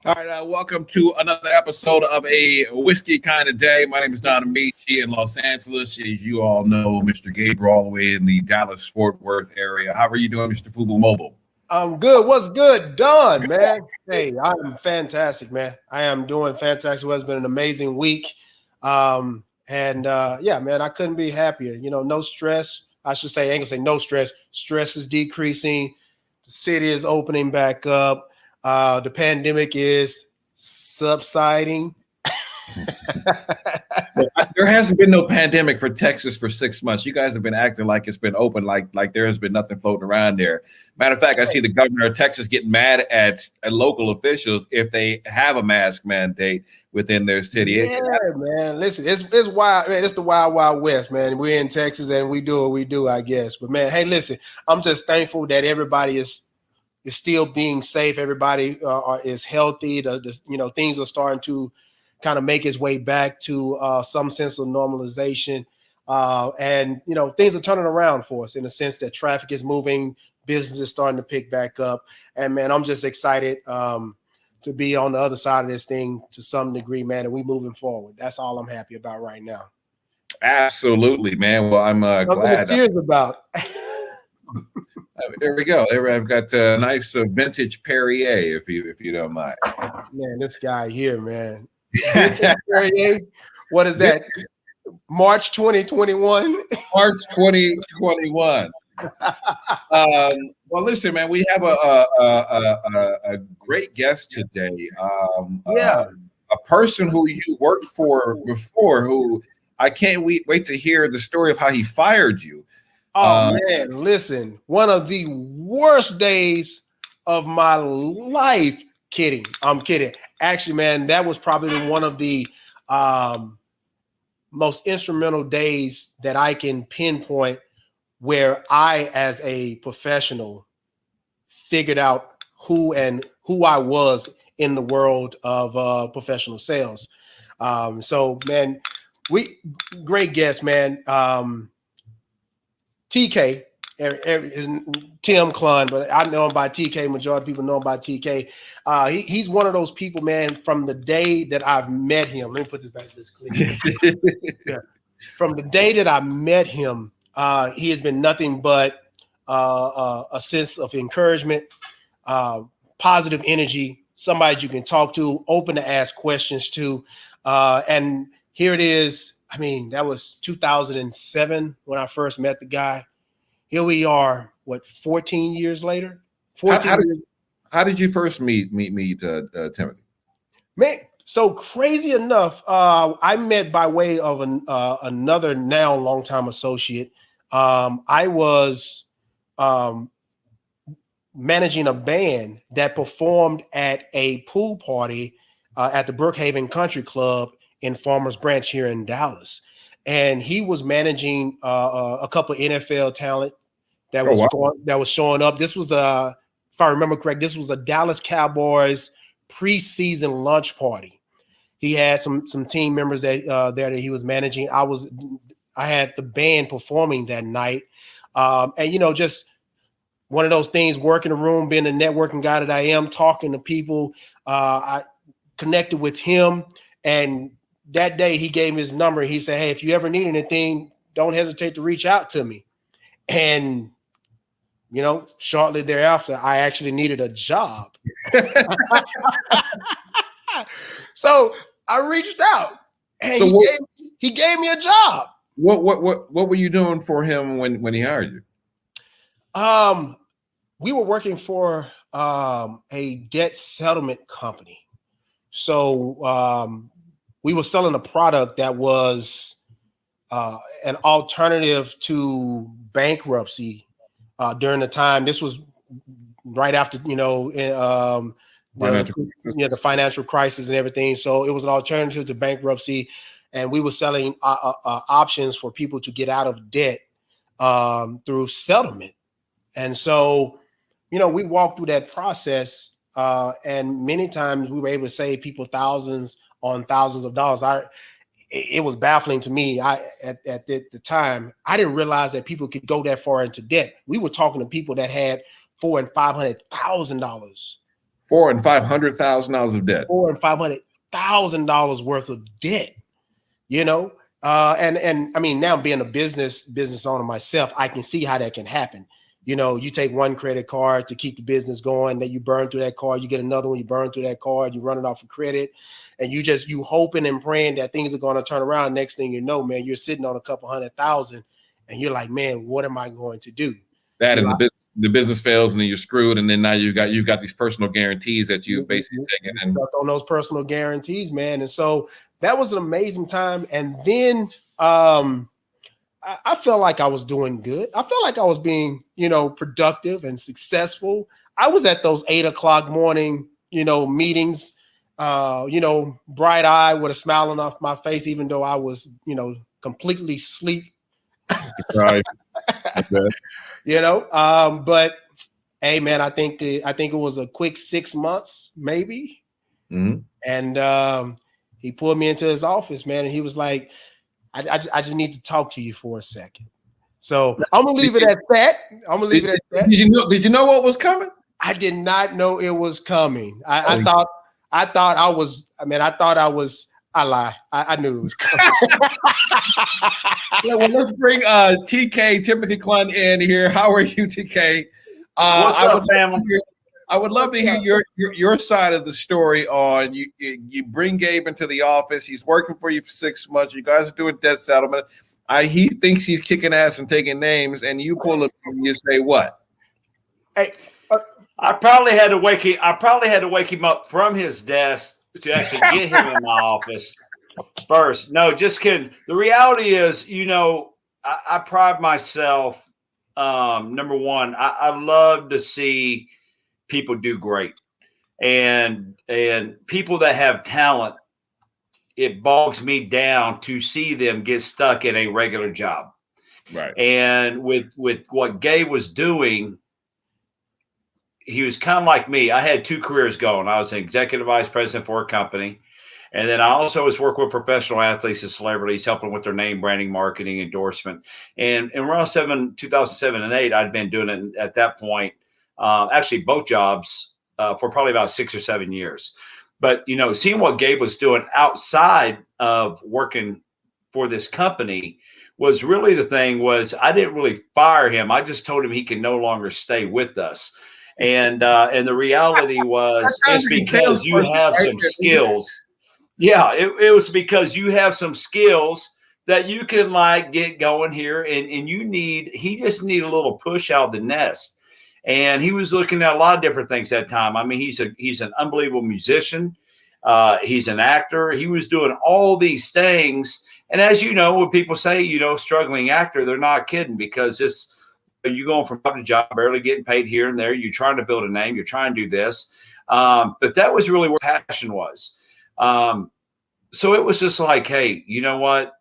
All right, welcome to another episode of A Whiskey Kind of Day. My name is Don Amici in Los Angeles. As you all know, Mr. Gabriel all the way in the Dallas-Fort Worth area. How are you doing, Mr. Fubu Mobile? I'm good. What's good? Done, man. Hey, I'm fantastic, man. I am doing fantastic. It's been an amazing week. Yeah, man, I couldn't be happier. No stress. I should say, I ain't gonna say no stress. Stress is decreasing. The city is opening back up. The pandemic is subsiding. There hasn't been no pandemic for Texas for 6 months. You guys have been acting like it's been open, like there has been nothing floating around there. Matter of fact, I see the governor of Texas getting mad at local officials if they have a mask mandate within their city. Yeah, man. Listen, it's wild, man. It's the wild, wild west, man. We're in Texas and we do what we do, I guess. But man, hey, listen, I'm just thankful that everybody is still being safe. Everybody is healthy. Things are starting to kind of make its way back to some sense of normalization. Things are turning around for us in the sense that traffic is moving, business is starting to pick back up. And man, I'm just excited to be on the other side of this thing to some degree, man, and we moving forward. That's all I'm happy about right now. Absolutely, man. Well, I'm glad. Cheers about. There we go. There, I've got a nice vintage Perrier, if you don't mind. Man, this guy here, man. Perrier, what is that? March 2021. March 2021. Well, listen, man, we have a great guest today. A person who you worked for before, who I can't wait to hear the story of how he fired you. Oh man, listen, one of the worst days of my life. Kidding. I'm kidding. Actually, man, that was probably one of the most instrumental days that I can pinpoint where I, as a professional, figured out who I was in the world of professional sales. So, man, great guest, man. TK is Tim Klein, but I know him by TK. Majority of people know him by TK. He's one of those people, man, from the day that I've met him. Let me put this back to this clip. Yeah. From the day that I met him, he has been nothing but a sense of encouragement, positive energy, somebody you can talk to, open to ask questions to. And here it is. I mean, that was 2007 when I first met the guy. Here we are, 14 years later? 14 years. How did you first meet Timothy? Man, so crazy enough, I met by way of another now longtime associate. I was managing a band that performed at a pool party at the Brookhaven Country Club in Farmers Branch here in Dallas. And he was managing a couple of NFL talent that was showing up. This was if I remember correct, this was a Dallas Cowboys preseason lunch party. He had some team members that he was managing. I had the band performing that night. And just one of those things, working the room, being the networking guy that I am, talking to people. I connected with him, and that day he gave me his number. He said, "Hey, if you ever need anything, don't hesitate to reach out to me." And, shortly thereafter, I actually needed a job. So I reached out and he gave me a job. What were you doing for him when he hired you? We were working for a debt settlement company. So we were selling a product that was an alternative to bankruptcy during the time. This was right after, the financial crisis and everything. So it was an alternative to bankruptcy. And we were selling options for people to get out of debt through settlement. And so, we walked through that process. And many times we were able to save people thousands on thousands of dollars. It was baffling to me. At the time, I didn't realize that people could go that far into debt. We were talking to people that had $400,000 and $500,000. $400,000 and $500,000 of debt. $400,000 and $500,000 worth of debt, you know. And I mean, now being a business owner myself, I can see how that can happen. You know, you take one credit card to keep the business going, then you burn through that card, you get another one, you burn through that card, you run it off of credit, and you hoping and praying that things are going to turn around. Next thing you know, man, you're sitting on a couple $100,000 and you're like, man, what am I going to do? That and the business fails and then you're screwed. And then now you've got these personal guarantees that you basically taken and on those personal guarantees, man. And so that was an amazing time. And then I felt like I was doing good. I felt like I was being, you know, productive and successful. I was at those 8:00 morning, you know, meetings, you know, bright eyed with a smile on my face, even though I was, you know, completely asleep. Right. You know, but hey, man, I think it was a quick 6 months, maybe. Mm-hmm. And he pulled me into his office, man, and he was like, I just need to talk to you for a second. So I'm gonna leave it at that. Did you know what was coming? I did not know it was coming. I thought I was. I mean, I thought I was. I lie. I knew it was coming. Yeah, well, let's bring TK Timothy Clun in here. How are you, TK? What's up, family? I would love to hear your side of the story on you bring Gabe into the office. He's working for you for 6 months. You guys are doing debt settlement. He thinks he's kicking ass and taking names, and you pull up and you say what? Hey, I probably had to wake him up from his desk to actually get him in my office first. No, just kidding. The reality is, you know, I pride myself. Number one, I love to see people do great, and people that have talent. It bogs me down to see them get stuck in a regular job. Right. And with what Gabe was doing, he was kind of like me. I had two careers going. I was an executive vice president for a company. And then I also was working with professional athletes and celebrities, helping with their name branding, marketing, endorsement. And around 2007 and 2008, I'd been doing it at that point, actually both jobs for probably about 6 or 7 years. But, you know, seeing what Gabe was doing outside of working for this company was really the thing. Was I didn't really fire him. I just told him he can no longer stay with us. And the reality was it's because you have some skills. Yeah, it was because you have some skills that you can like get going here, and he just needed a little push out of the nest. And he was looking at a lot of different things that time. I mean, he's an unbelievable musician. He's an actor. He was doing all these things. And as you know, when people say, you know, struggling actor, they're not kidding, because you're going from job to job, barely getting paid here and there. You're trying to build a name. You're trying to do this. But that was really where passion was. So it was just like, hey, you know what?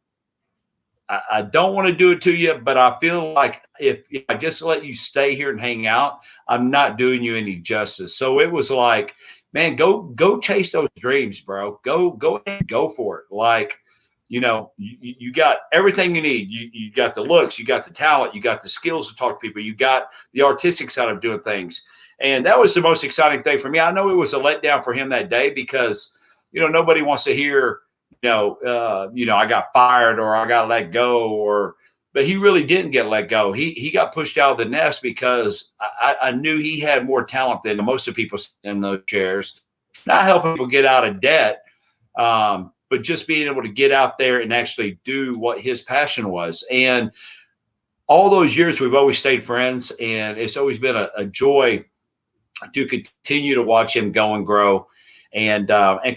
I don't want to do it to you, but I feel like if I just let you stay here and hang out, I'm not doing you any justice. So it was like, man, go chase those dreams, bro. Go ahead, go for it. Like, you know, you got everything you need. You got the looks, you got the talent, you got the skills to talk to people, you got the artistic side of doing things. And that was the most exciting thing for me. I know it was a letdown for him that day, because, you know, nobody wants to hear, you know, I got fired or I got let go, but he really didn't get let go. He got pushed out of the nest because I knew he had more talent than most of the people in those chairs. Not helping people get out of debt, but just being able to get out there and actually do what his passion was. And all those years, we've always stayed friends, and it's always been a joy to continue to watch him go and grow, and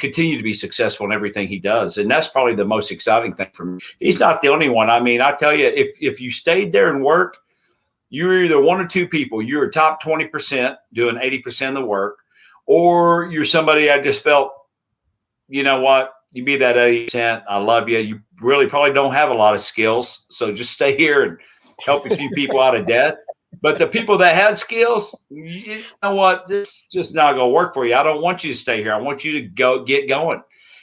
continue to be successful in everything he does. And that's probably the most exciting thing for me. He's not the only one. I mean, I tell you, if you stayed there and worked, you're either one or two people. You're a top 20% doing 80% of the work, or you're somebody I just felt, you know what, you be that 80%. I love you. You really probably don't have a lot of skills, so just stay here and help a few people out of debt. But the people that had skills, you know what, this is just not going to work for you. I don't want you to stay here. I want you to get going.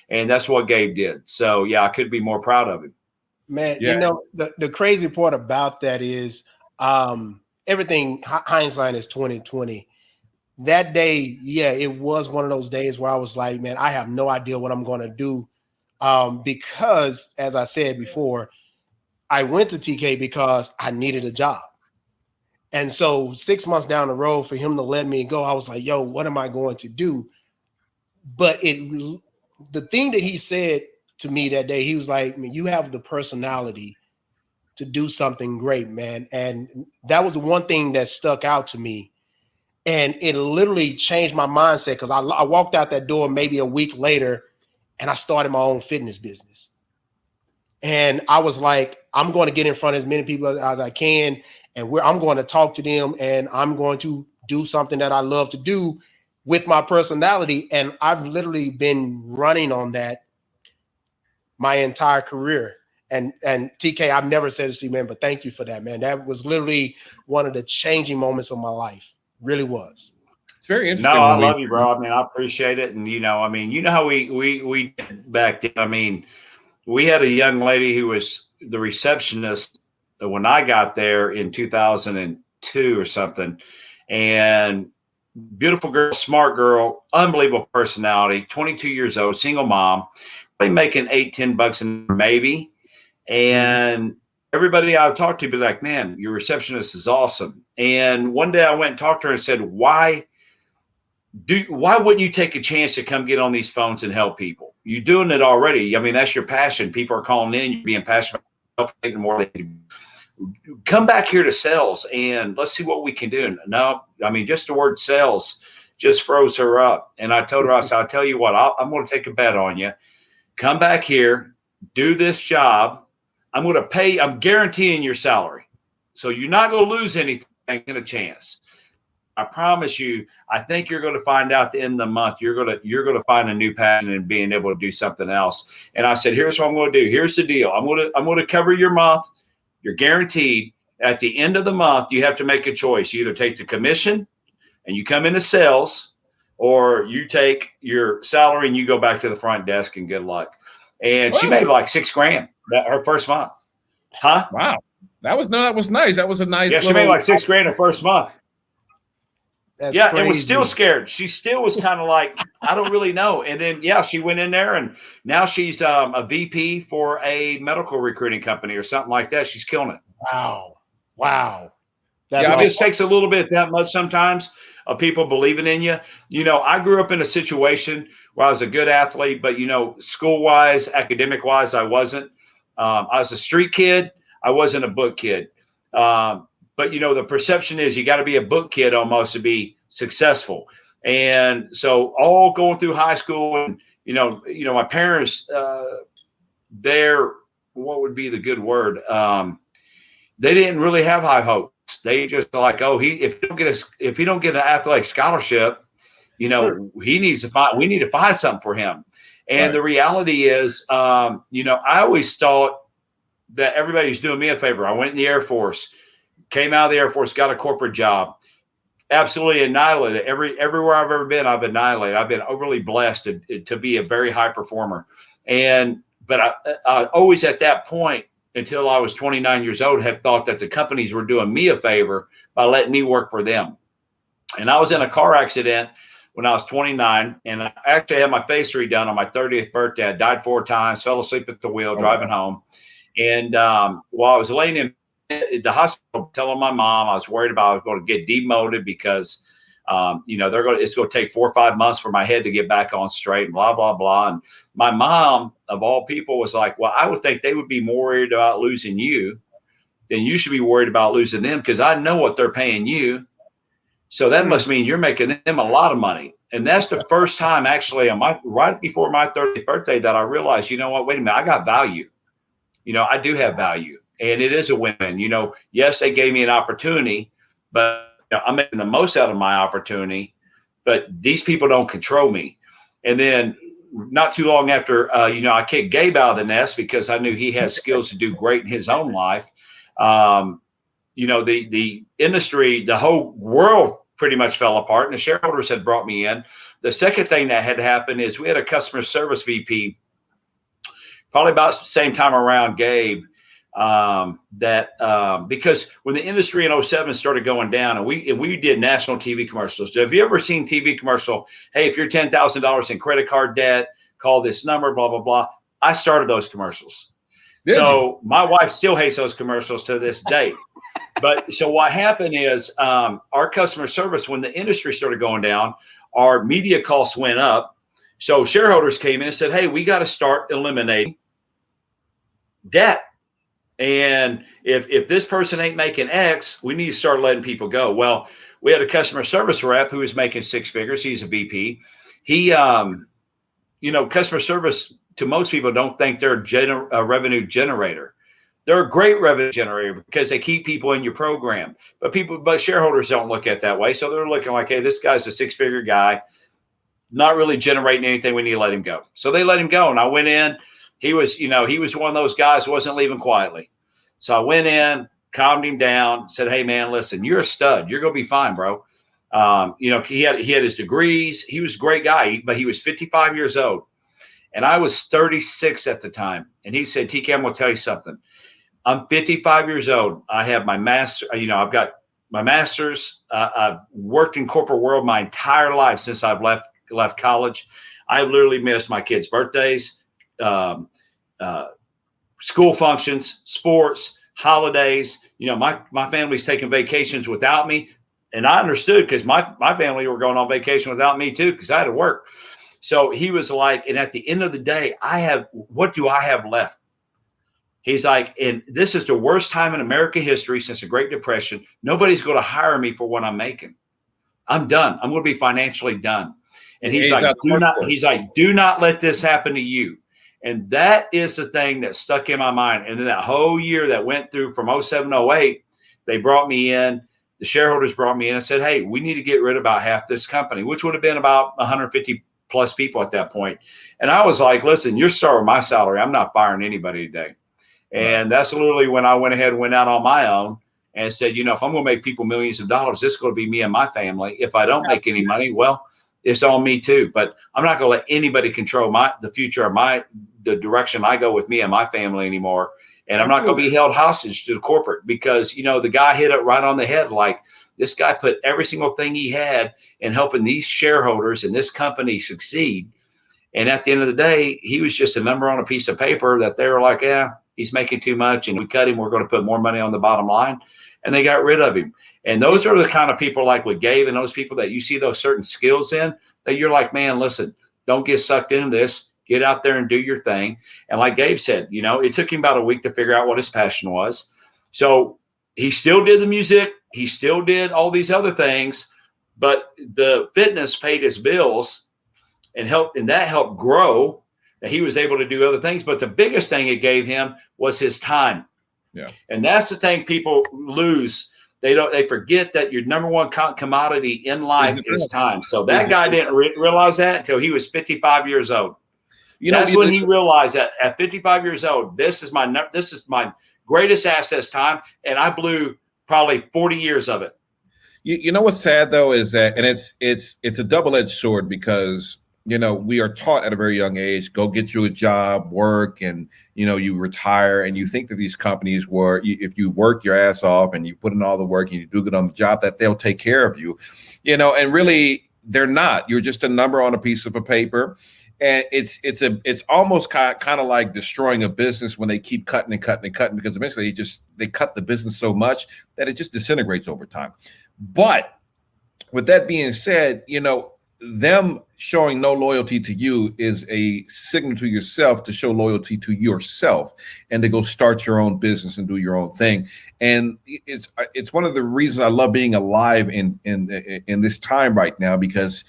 And that's what Gabe did. So, yeah, I couldn't be more proud of him. Man, yeah. You know, the crazy part about that is everything, hindsight is 20/20. that day, yeah, it was one of those days where I was like, man, I have no idea what I'm going to do. Because as I said before, I went to TK because I needed a job. And so 6 months down the road for him to let me go, I was like, yo, what am I going to do? But the thing that he said to me that day, he was like, man, you have the personality to do something great, man. And that was the one thing that stuck out to me. And it literally changed my mindset because I walked out that door maybe a week later and I started my own fitness business. And I was like, I'm going to get in front of as many people as I can. And I'm going to talk to them and I'm going to do something that I love to do with my personality. And I've literally been running on that my entire career. And TK, I've never said this to you, man, but thank you for that, man. That was literally one of the changing moments of my life. Really was. It's very interesting. No, I love you, bro. I mean, I appreciate it. And, I mean, you know how we did back then. I mean, we had a young lady who was the receptionist when I got there in 2002 or something. And beautiful girl, smart girl, unbelievable personality, 22 years old, single mom, probably making $8-10 maybe. And everybody I talked to be like, man, your receptionist is awesome. And one day I went and talked to her and said, why wouldn't you take a chance to come get on these phones and help people? You're doing it already. I mean, that's your passion. People are calling in, you're being passionate about helping more. Come back here to sales and let's see what we can do. No, I mean, just the word sales just froze her up. And I told her, I said, I'll tell you what, I'm going to take a bet on you. Come back here, do this job. I'm going to pay, I'm guaranteeing your salary. So you're not going to lose anything in a chance. I promise you, I think you're going to find out at the end of the month, you're going to find a new passion and being able to do something else. And I said, here's what I'm going to do. Here's the deal. I'm going to cover your month. You're guaranteed. At the end of the month, you have to make a choice. You either take the commission and you come into sales, or you take your salary and you go back to the front desk and good luck. And she made like $6,000 her first month. Huh? Wow. That was nice. That was a nice. Yeah, she made like $6,000 her first month. That's yeah, crazy. And was still scared. She still was kind of like, I don't really know. And then, yeah, she went in there and now she's a VP for a medical recruiting company or something like that. She's killing it. Wow. It just takes a little bit that much sometimes of people believing in you. I grew up in a situation where I was a good athlete, but, school-wise, academic-wise, I wasn't. I was a street kid. I wasn't a book kid. But, the perception is you got to be a book kid almost to be successful. And so all going through high school and, my parents, what would be the good word? They didn't really have high hopes. They just like, if he don't get an athletic scholarship, we need to find something for him. And right. The reality is, I always thought that everybody's doing me a favor. I went in the Air Force. Came out of the Air Force, got a corporate job, absolutely annihilated. Everywhere I've ever been, I've annihilated. I've been overly blessed to be a very high performer. But I always at that point, until I was 29 years old, had thought that the companies were doing me a favor by letting me work for them. And I was in a car accident when I was 29, and I actually had my face redone on my 30th birthday. I died 4 times, fell asleep at the wheel, driving home. And while I was laying in the hospital, telling my mom I was worried about I was going to get demoted because, it's going to take 4 or 5 months for my head to get back on straight and blah, blah, blah. And my mom, of all people, was like, well, I would think they would be more worried about losing you than you should be worried about losing them, because I know what they're paying you. So that must mean you're making them a lot of money. And that's the first time actually right before my 30th birthday that I realized, wait a minute, I got value. I do have value. And it is a win. Yes, they gave me an opportunity, but I'm making the most out of my opportunity. But these people don't control me. And then not too long after, I kicked Gabe out of the nest because I knew he has skills to do great in his own life. The industry, the whole world pretty much fell apart, and the shareholders had brought me in. The second thing that had happened is we had a customer service VP, probably about the same time around Gabe, Because when the industry in '07 started going down, and we did national TV commercials. So have you ever seen TV commercial? Hey, if you're $10,000 in credit card debt, call this number, blah, blah, blah. I started those commercials. So my wife still hates those commercials to this day. But so what happened is our customer service, when the industry started going down, our media costs went up. So shareholders came in and said, hey, we got to start eliminating debt. And if this person ain't making X, we need to start letting people go. Well, we had a customer service rep who was making six figures. He's a VP. He, customer service to most people don't think they're a revenue generator. They're a great revenue generator because they keep people in your program. But shareholders don't look at it that way. So they're looking like, hey, this guy's a six-figure guy, not really generating anything. We need to let him go. So they let him go. And I went in. He was one of those guys who wasn't leaving quietly. So I went in, calmed him down, said, hey, man, listen, you're a stud. You're going to be fine, bro. He had his degrees. He was a great guy, but he was 55 years old. And I was 36 at the time. And he said, TK, I'm going to tell you something. I'm 55 years old. I have my master. I've got my master's. I've worked in corporate world my entire life since I've left college. I've literally missed my kids' birthdays, school functions, sports, holidays. My family's taking vacations without me. And I understood because my family were going on vacation without me too, because I had to work. So he was like, and at the end of the day, what do I have left? He's like, and this is the worst time in American history since the Great Depression. Nobody's going to hire me for what I'm making. I'm done. I'm going to be financially done. And he's like, do not let this happen to you. And that is the thing that stuck in my mind. And then that whole year that went through from 07, 08, they brought me in. The shareholders brought me in and said, hey, we need to get rid of about half this company, which would have been about 150 plus people at that point. And I was like, listen, you're starting my salary. I'm not firing anybody today. And that's literally when I went ahead and went out on my own and said, if I'm going to make people millions of dollars, this is going to be me and my family. If I don't make any money, well, it's on me too. But I'm not going to let anybody control the future of the direction I go with me and my family anymore. And I'm not going to be held hostage to the corporate because, the guy hit it right on the head. Like, this guy put every single thing he had in helping these shareholders and this company succeed. And at the end of the day, he was just a number on a piece of paper that they were like, yeah, he's making too much and we cut him. We're going to put more money on the bottom line. And they got rid of him. And those are the kind of people like with Gabe and those people that you see those certain skills in that you're like, man, listen, don't get sucked into this. Get out there and do your thing. And like Gabe said, it took him about a week to figure out what his passion was. So he still did the music. He still did all these other things, but the fitness paid his bills and that helped grow, that he was able to do other things. But the biggest thing it gave him was his time. Yeah. And that's the thing people lose. They forget that your number one commodity in life is time. So that guy didn't realize that until he was 55 years old. That's when he realized that at 55 years old, this is my greatest asset, time. And I blew probably 40 years of it. You know what's sad though is that, and it's a double-edged sword because we are taught at a very young age, go get you a job, work, and you retire, and you think that these companies if you work your ass off and you put in all the work and you do good on the job, that they'll take care of you, and really they're not. You're just a number on a piece of a paper. And it's almost kind of like destroying a business when they keep cutting and cutting and cutting, because eventually they cut the business so much that it just disintegrates over time. But with that being said, them showing no loyalty to you is a signal to yourself to show loyalty to yourself and to go start your own business and do your own thing. And it's one of the reasons I love being alive in this time right now, because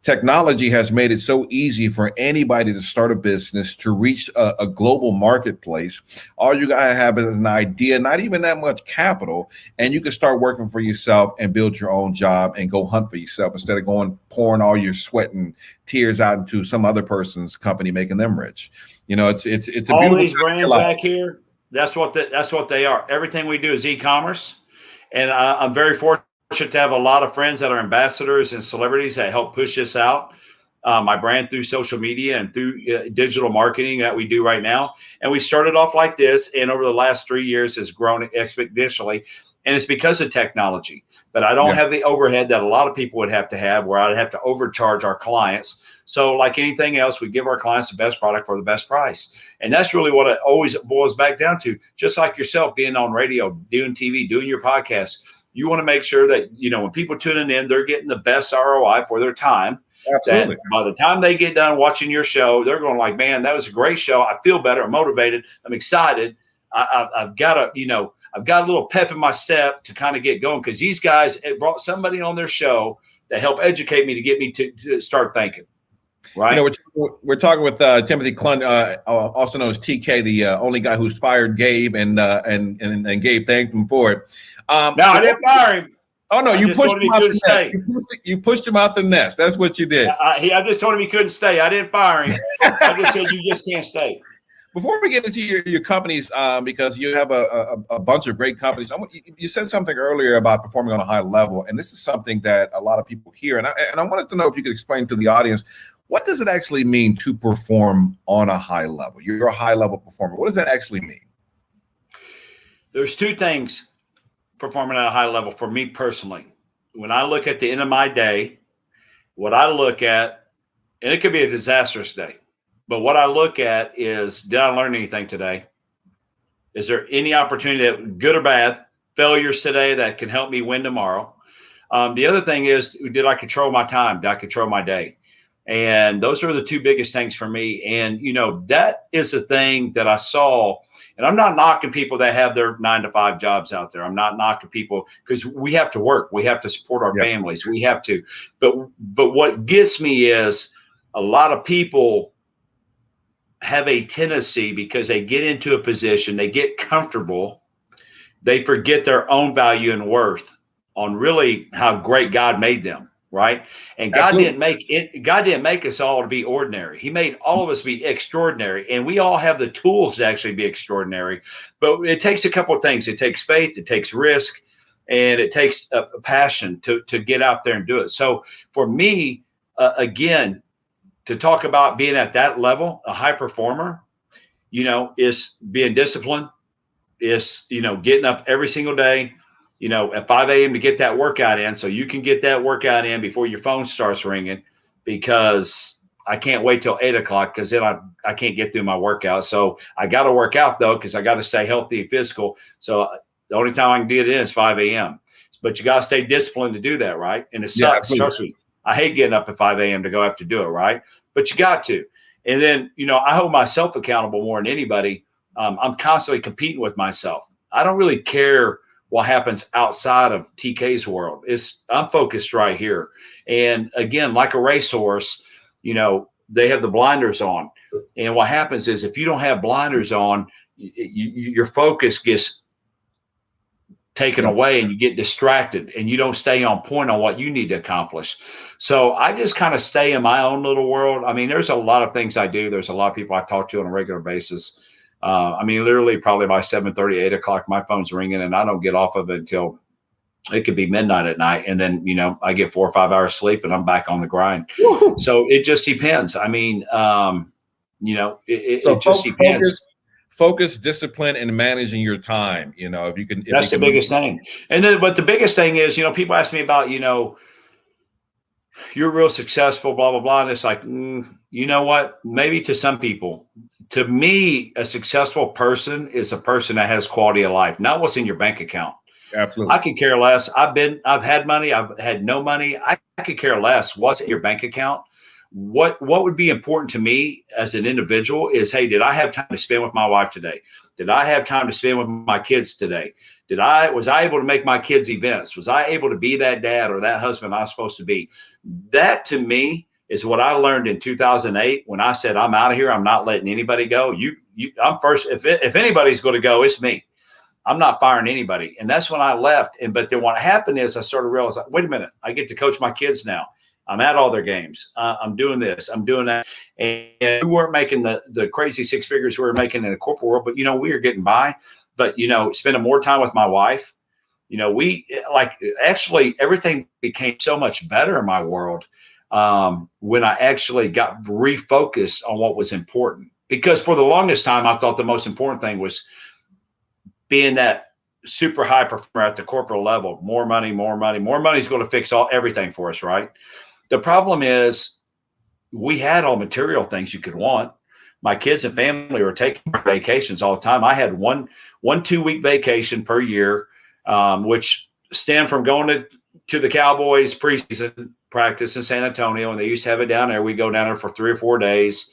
technology has made it so easy for anybody to start a business, to reach a global marketplace. All you gotta have is an idea, not even that much capital, and you can start working for yourself and build your own job and go hunt for yourself instead of pouring all your sweat and tears out into some other person's company, making them rich. It's a all beautiful these brands back here. That's what they are. Everything we do is e-commerce, and I'm very fortunate to have a lot of friends that are ambassadors and celebrities that help push this out. my brand through social media and through digital marketing that we do right now. And we started off like this, and over the last 3 years has grown exponentially. And it's because of technology. But I don't have the overhead that a lot of people would have to have, where I'd have to overcharge our clients. So like anything else, we give our clients the best product for the best price. And that's really what it always boils back down to. Just like yourself being on radio, doing TV, doing your podcast, you want to make sure that, when people tuning in, they're getting the best ROI for their time. Absolutely. That by the time they get done watching your show, they're going like, man, that was a great show. I feel better. I'm motivated. I'm excited. I've got a little pep in my step to kind of get going, because these guys brought somebody on their show to help educate me, to get me to start thinking. Right. We're talking with Timothy Clun, also known as TK, the only guy who's fired Gabe, and Gabe thanked him for it. No, I didn't fire him. Oh no, you pushed him out the nest. You pushed him out the nest. That's what you did. I just told him he couldn't stay. I didn't fire him. I just said you just can't stay. Before we get into your companies, because you have a bunch of great companies, you said something earlier about performing on a high level, and this is something that a lot of people hear. And I wanted to know if you could explain to the audience, what does it actually mean to perform on a high level? You're a high level performer. What does that actually mean? There's two things performing at a high level for me personally. When I look at the end of my day, what I look at, and it could be a disastrous day, but what I look at is, did I learn anything today? Is there any opportunity, that good or bad, failures today that can help me win tomorrow? The other thing is, did I control my time? Did I control my day? And those are the two biggest things for me. And, that is the thing that I saw. And I'm not knocking people that have their 9-to-5 jobs out there. I'm not knocking people, because we have to work. We have to support our families. We have to. But what gets me is, a lot of people have a tendency, because they get into a position, they get comfortable, they forget their own value and worth on really how great God made them. Right. And God didn't make us all to be ordinary. He made all of us be extraordinary, and we all have the tools to actually be extraordinary. But it takes a couple of things. It takes faith, it takes risk, and it takes a passion to get out there and do it. So for me, again, to talk about being at that level, a high performer, is being disciplined, is, getting up every single day, at 5 a.m. to get that workout in, so you can get that workout in before your phone starts ringing, because I can't wait till 8 o'clock, because then I can't get through my workout. So I got to work out, though, because I got to stay healthy and physical. So the only time I can get it in is 5 a.m. But you got to stay disciplined to do that, right? And it sucks. Trust me. I hate getting up at 5 a.m. to go have to do it, right? But you got to. And then, I hold myself accountable more than anybody. I'm constantly competing with myself. I don't really care what happens outside of TK's world. I'm focused right here. And again, like a racehorse, they have the blinders on. And what happens is, if you don't have blinders on, your focus gets taken away, and you get distracted, and you don't stay on point on what you need to accomplish. So I just kind of stay in my own little world. I mean, there's a lot of things I do. There's a lot of people I talk to on a regular basis. Literally probably by 7:30, 8 o'clock, my phone's ringing, and I don't get off of it until it could be midnight at night. And then, I get 4 or 5 hours sleep, and I'm back on the grind. Woo-hoo. So it just depends. It just depends. Focus, discipline, and managing your time. If you can, that's the biggest thing. And then, but the biggest thing is, people ask me about, you're real successful, blah, blah, blah. And it's like, you know what? Maybe to some people. To me, a successful person is a person that has quality of life, not what's in your bank account. Absolutely. I could care less. I've had money. I've had no money. I could care less what's in your bank account. What would be important to me as an individual is, hey, did I have time to spend with my wife today? Did I have time to spend with my kids today? Was I able to make my kids events? Was I able to be that dad or that husband I was supposed to be? That to me is what I learned in 2008 when I said, I'm out of here. I'm not letting anybody go. I'm first. If anybody's going to go, it's me. I'm not firing anybody. And that's when I left. But then what happened is I started realizing, wait a minute, I get to coach my kids now. I'm at all their games. I'm doing this. I'm doing that. And we weren't making the crazy 6 figures we were making in the corporate world, but, we were getting by. But, spending more time with my wife, actually everything became so much better in my world. when I actually got refocused on what was important. Because for the longest time, I thought the most important thing was being that super high performer at the corporate level. More money, more money, more money is going to fix everything for us, right? The problem is we had all material things you could want. My kids and family were taking vacations all the time. I had one 2-week vacation per year, which stemmed from going to the Cowboys preseason practice in San Antonio, and they used to have it down there. We go down there for 3 or 4 days.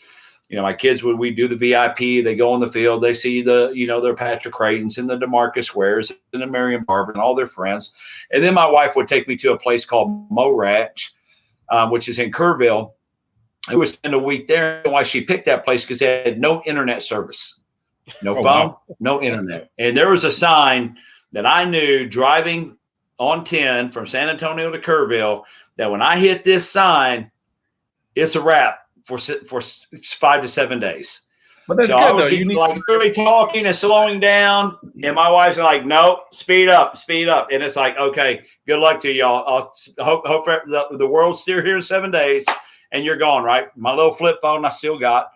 My kids we do the VIP. They go on the field. They see their Patrick Craytons and the DeMarcus Wares and the Marion Barber and all their friends. And then my wife would take me to a place called Mo Ranch, which is in Kerrville. I would spend a week there. And why she picked that place because they had no internet service, no phone, wow. No internet. And there was a sign that I knew driving on 10 from San Antonio to Kerrville that when I hit this sign, it's a wrap for 5 to 7 days. But that's so good, I would though. keep really talking and slowing down, and my wife's like, "No, speed up." And it's like, "Okay, good luck to y'all. I'll hope the world's still here in 7 days, and you're gone." Right? My little flip phone I still got,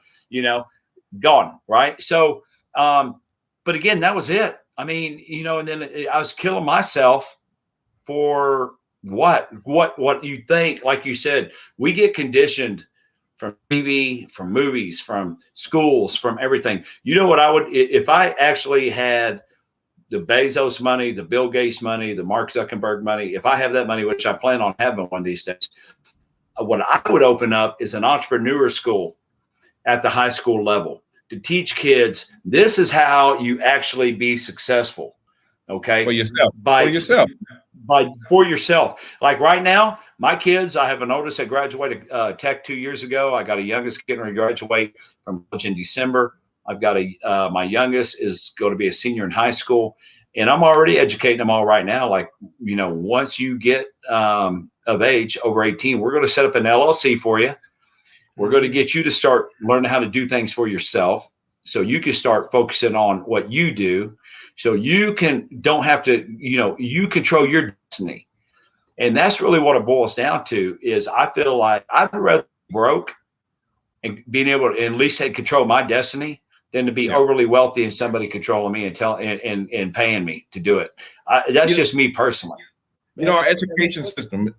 gone. Right? So, but again, that was it. I mean, and then I was killing myself for what you think. Like you said, we get conditioned from TV, from movies, from schools, from everything. You know what I would, if I actually had the Bezos money, the Bill Gates money, the Mark Zuckerberg money, if I have that money, which I plan on having one of these days, what I would open up is an entrepreneur school at the high school level to teach kids, this is how you actually be successful. Okay. For yourself. For yourself. Like right now, my kids, I have an oldest that graduated tech 2 years ago. I got a youngest getting ready to graduate from college in December. I've got my youngest is going to be a senior in high school, and I'm already educating them all right now. Like, once you get of age, over 18, we're going to set up an LLC for you. We're going to get you to start learning how to do things for yourself, so you can start focusing on what you do. So you don't have to, you control your destiny. And that's really what it boils down to is I feel like I'd rather be broke and being able to at least control my destiny than to be overly wealthy and somebody controlling me and paying me to do it. That's just me personally. Our education system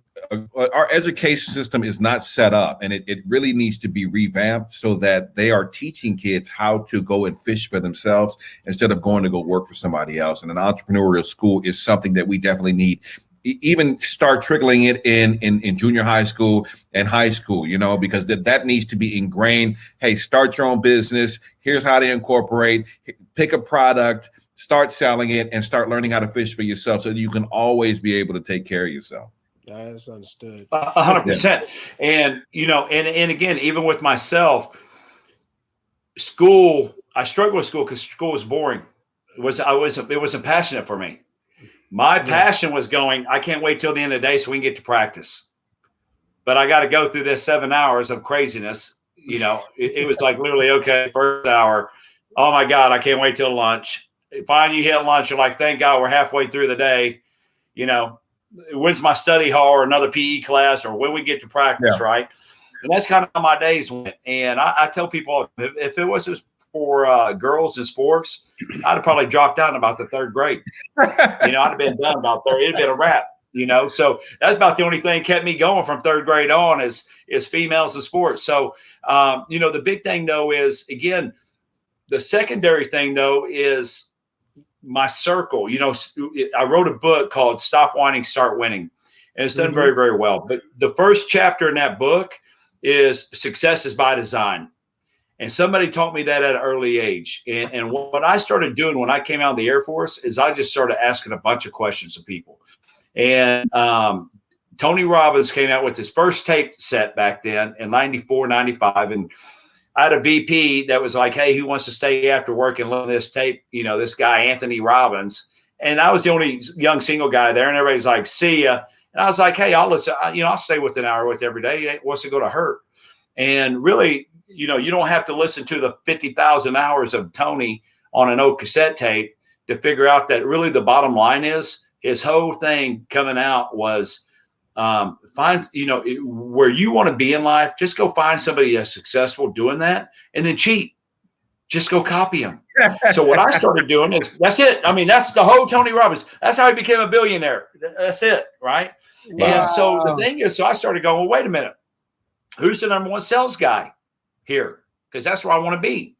is not set up, and it really needs to be revamped so that they are teaching kids how to go and fish for themselves instead of going to go work for somebody else. And an entrepreneurial school is something that we definitely need. Even start trickling it in junior high school and high school, because that needs to be ingrained. Hey, start your own business. Here's how to incorporate, pick a product, start selling it, and start learning how to fish for yourself so that you can always be able to take care of yourself. That's understood. 100%. And, and again, even with myself, school, I struggled with school because school was boring. It wasn't passionate for me. My passion was I can't wait till the end of the day so we can get to practice. But I got to go through this 7 hours of craziness. It was like literally, okay, first hour. Oh my God, I can't wait till lunch. Finally, you hit lunch. You're like, thank God we're halfway through the day. When's my study hall or another PE class or when we get to practice, right? And that's kind of how my days went. And I tell people, if it wasn't for girls in sports, I'd have probably dropped out in about the third grade. I'd have been done about third. It'd been a wrap. So that's about the only thing kept me going from third grade on is females in sports. So, the big thing though is, again, the secondary thing though is my circle. I wrote a book called Stop Whining, Start Winning, and it's done very, very well. But the first chapter in that book is success is by design. And somebody taught me that at an early age. And what I started doing when I came out of the Air Force is I just started asking a bunch of questions of people. And Tony Robbins came out with his first tape set back then in 94, 95. And I had a VP that was like, hey, who wants to stay after work and learn this tape? This guy, Anthony Robbins. And I was the only young single guy there. And everybody's like, see ya. And I was like, hey, I'll listen. I'll stay with an hour with every day. What's it going to hurt? And really, you don't have to listen to the 50,000 hours of Tony on an old cassette tape to figure out that really the bottom line is his whole thing coming out was Find, where you want to be in life. Just go find somebody that's successful doing that, and then cheat. Just go copy them. So what I started doing is, that's it. I mean, that's the whole Tony Robbins. That's how he became a billionaire. That's it, right? Wow. And so the thing is, so I started going, well, wait a minute. Who's the number one sales guy here? Because that's where I want to be.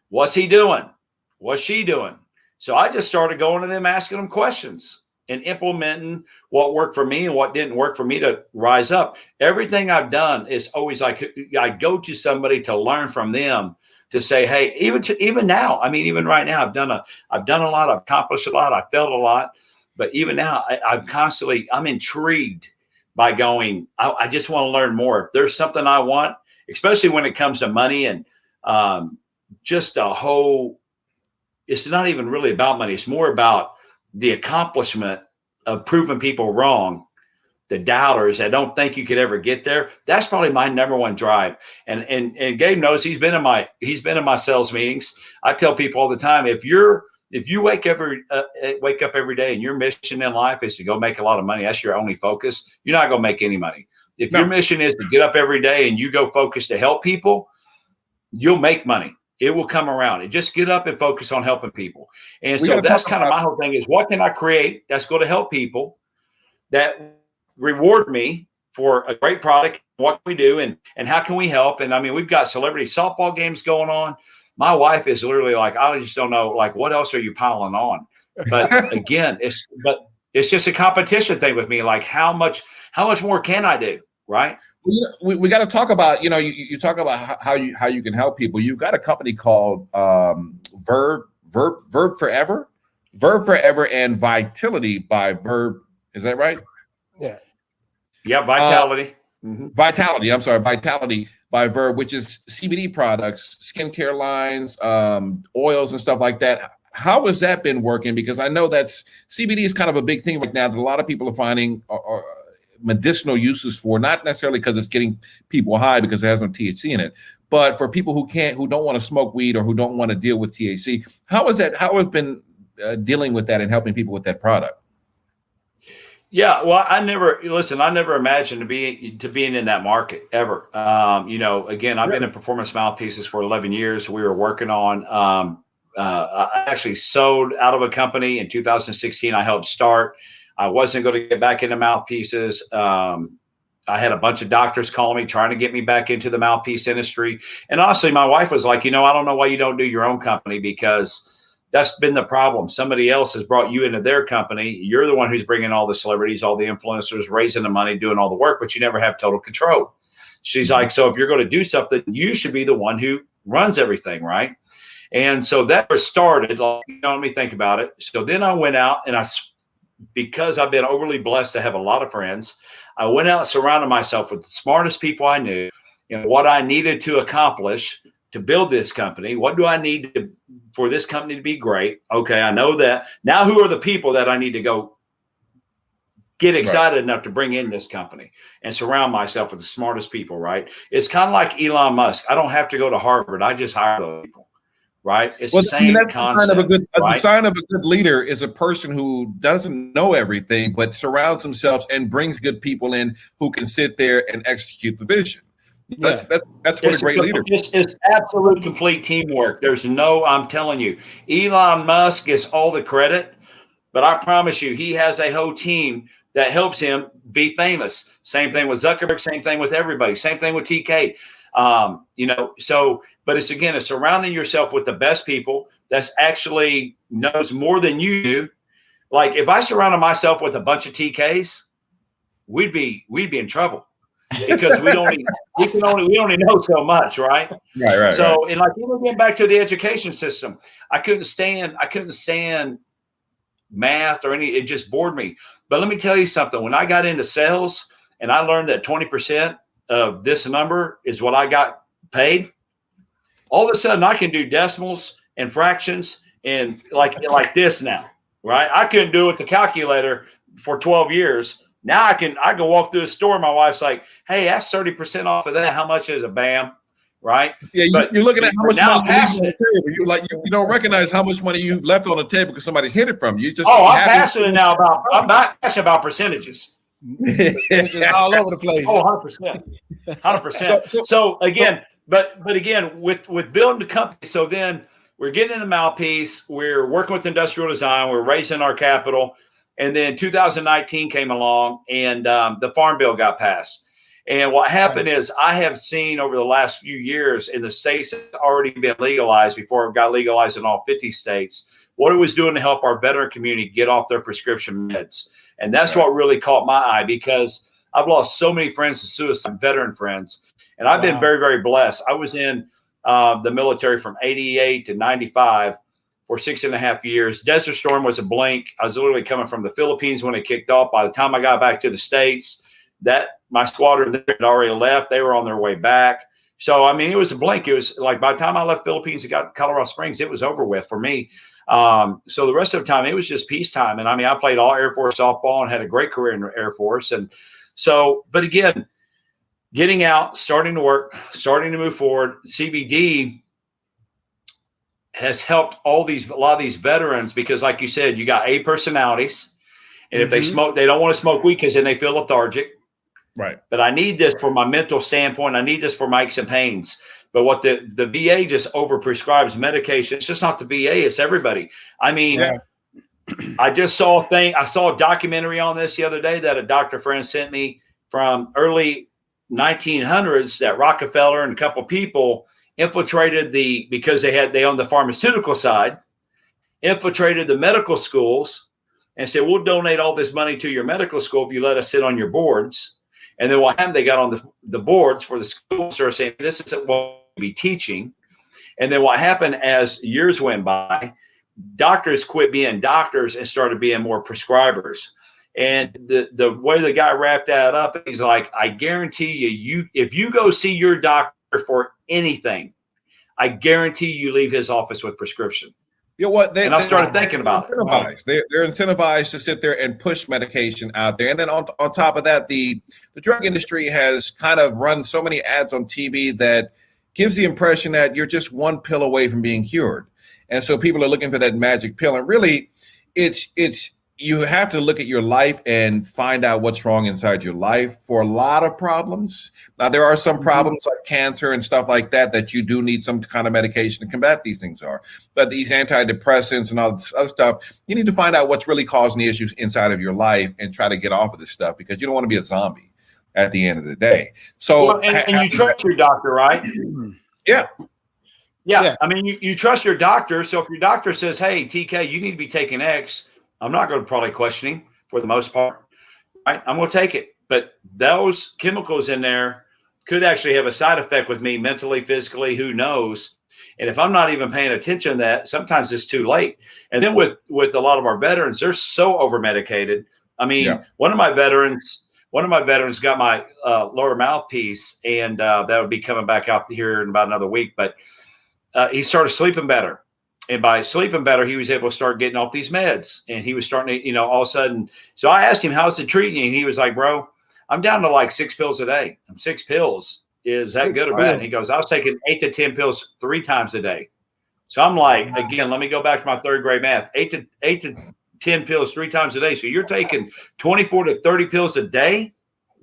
What's he doing? What's she doing? So I just started going to them, asking them questions and implementing what worked for me and what didn't work for me to rise up. Everything I've done is always like, I go to somebody to learn from them, to say, hey, even now, I mean, even right now, I've done a lot, I've accomplished a lot, I've failed a lot, but even now, I'm intrigued by going, I just want to learn more. If there's something I want, especially when it comes to money and just a whole, it's not even really about money. It's more about the accomplishment of proving people wrong. The doubters that don't think you could ever get there. That's probably my number one drive. And Gabe knows, he's been in my sales meetings. I tell people all the time, if you wake up every day and your mission in life is to go make a lot of money, that's your only focus, you're not going to make any money. If your mission is to get up every day and you go focus to help people, you'll make money. It will come around. And just get up and focus on helping people. And so that's kind of my whole thing is, what can I create that's going to help people, that reward me for a great product? What can we do, and how can we help? And I mean, we've got celebrity softball games going on. My wife is literally like, I just don't know, like, what else are you piling on? But again, it's just a competition thing with me. Like, how much more can I do? Right. We got to talk about, you talk about how you can help people. You've got a company called Verb Forever and Vitality by Verb. Is that right? Yeah, Vitality. Vitality. I'm sorry, Vitality by Verb, which is CBD products, skincare lines, oils and stuff like that. How has that been working? Because I know that's CBD is kind of a big thing right now that a lot of people are finding are medicinal uses for, not necessarily because it's getting people high because it has no THC in it, but for people who don't want to smoke weed or who don't want to deal with THC. How has been dealing with that and helping people with that product? Yeah, well, I never imagined being in that market ever. Again, I've been in performance mouthpieces for 11 years. We were working on, I actually sold out of a company in 2016. I helped start. I wasn't going to get back into mouthpieces. I had a bunch of doctors calling me, trying to get me back into the mouthpiece industry. And honestly, my wife was like, I don't know why you don't do your own company, because that's been the problem. Somebody else has brought you into their company. You're the one who's bringing all the celebrities, all the influencers, raising the money, doing all the work, but you never have total control. She's like, so if you're going to do something, you should be the one who runs everything, right? And so that was started. Let me think about it. So then I went out and because I've been overly blessed to have a lot of friends, I went out and surrounded myself with the smartest people I knew, and what I needed to accomplish to build this company. What do I need for this company to be great? Okay, I know that. Now who are the people that I need to go get excited enough to bring in this company, and surround myself with the smartest people, right? It's kind of like Elon Musk. I don't have to go to Harvard. I just hire those people, right? It's the same concept. The sign of a good leader is a person who doesn't know everything, but surrounds themselves and brings good people in who can sit there and execute the vision. That's what a great leader. It's absolute complete teamwork. I'm telling you, Elon Musk gets all the credit, but I promise you, he has a whole team that helps him be famous. Same thing with Zuckerberg, same thing with everybody, same thing with TK. But it's surrounding yourself with the best people that's actually knows more than you do. Like, if I surrounded myself with a bunch of TKs, we'd be in trouble. Because we only know so much, right? Right. So, and like, even getting back to the education system, I couldn't stand math or it just bored me. But let me tell you something. When I got into sales and I learned that 20% of this number is what I got paid, all of a sudden I can do decimals and fractions and like this now, right? I couldn't do it with the calculator for 12 years. Now I can walk through the store. My wife's like, "Hey, that's 30% off of that. How much is it?" Bam, right? Yeah, you're looking at how much money you leave on the table. You don't recognize how much money you left on the table because somebody's hid it from you. I'm passionate now I'm not passionate about percentages. Percentages all over the place. Oh, 100%. 100%. So again, but again, with building the company, so then we're getting in the mouthpiece, we're working with industrial design, we're raising our capital, and then 2019 came along, and the Farm Bill got passed. And what happened is I have seen over the last few years in the states that's already been legalized before it got legalized in all 50 states, what it was doing to help our veteran community get off their prescription meds. And that's what really caught my eye, because I've lost so many friends to suicide, veteran friends. And I've been very, very blessed. I was in the military from 88 to 95 for 6.5 years. Desert Storm was a blink. I was literally coming from the Philippines when it kicked off. By the time I got back to the States, my squadron had already left. They were on their way back. So, I mean, it was a blink. It was like by the time I left Philippines and got to Colorado Springs, it was over with for me. So the rest of the time, it was just peacetime. And I mean, I played all Air Force softball and had a great career in the Air Force. And so, but again, getting out, starting to work, starting to move forward, CBD has helped a lot of these veterans, because like you said, you got A personalities. And if they smoke, they don't want to smoke weed because then they feel lethargic. Right. But I need this for my mental standpoint. I need this for my aches and pains. But what the VA just overprescribes medication. It's just not the VA. It's everybody. I mean, I just saw I saw a documentary on this the other day that a doctor friend sent me from early 1900s that Rockefeller and a couple people infiltrated because they owned the pharmaceutical side, infiltrated the medical schools and said, we'll donate all this money to your medical school if you let us sit on your boards. And then what happened, they got on the boards for the schools, started saying, this isn't what we'll be teaching. And then what happened as years went by, doctors quit being doctors and started being more prescribers. And the way the guy wrapped that up, he's like, I guarantee you, if you go see your doctor for anything, I guarantee you leave his office with prescription. You know what? And I started thinking about it. They're incentivized to sit there and push medication out there. And then on top of that, the drug industry has kind of run so many ads on TV that gives the impression that you're just one pill away from being cured. And so people are looking for that magic pill. And really, it's you have to look at your life and find out what's wrong inside your life for a lot of problems. Now, there are some problems like cancer and stuff like that you do need some kind of medication to combat these things are. But these antidepressants and all this other stuff, you need to find out what's really causing the issues inside of your life and try to get off of this stuff, because you don't want to be a zombie at the end of the day. So, and you trust your doctor, right? Yeah. I mean, you trust your doctor. So if your doctor says, hey, TK, you need to be taking X, I'm not going to probably question him for the most part. Right? I'm going to take it. But those chemicals in there could actually have a side effect with me mentally, physically, who knows? And if I'm not even paying attention to that, sometimes it's too late. And then with a lot of our veterans, they're so over medicated. I mean, one of my veterans got my lower mouthpiece, and that would be coming back out here in about another week. But he started sleeping better. And by sleeping better, he was able to start getting off these meds. And he was starting to, all of a sudden. So I asked him, how's it treating you? And he was like, bro, I'm down to like 6 pills a day. 6 pills. Is that good or bad? And he goes, I was taking 8 to 10 pills 3 times a day. So I'm like, again, let me go back to my 3rd grade math. 8 to 10 pills 3 times a day. So you're taking 24 to 30 pills a day.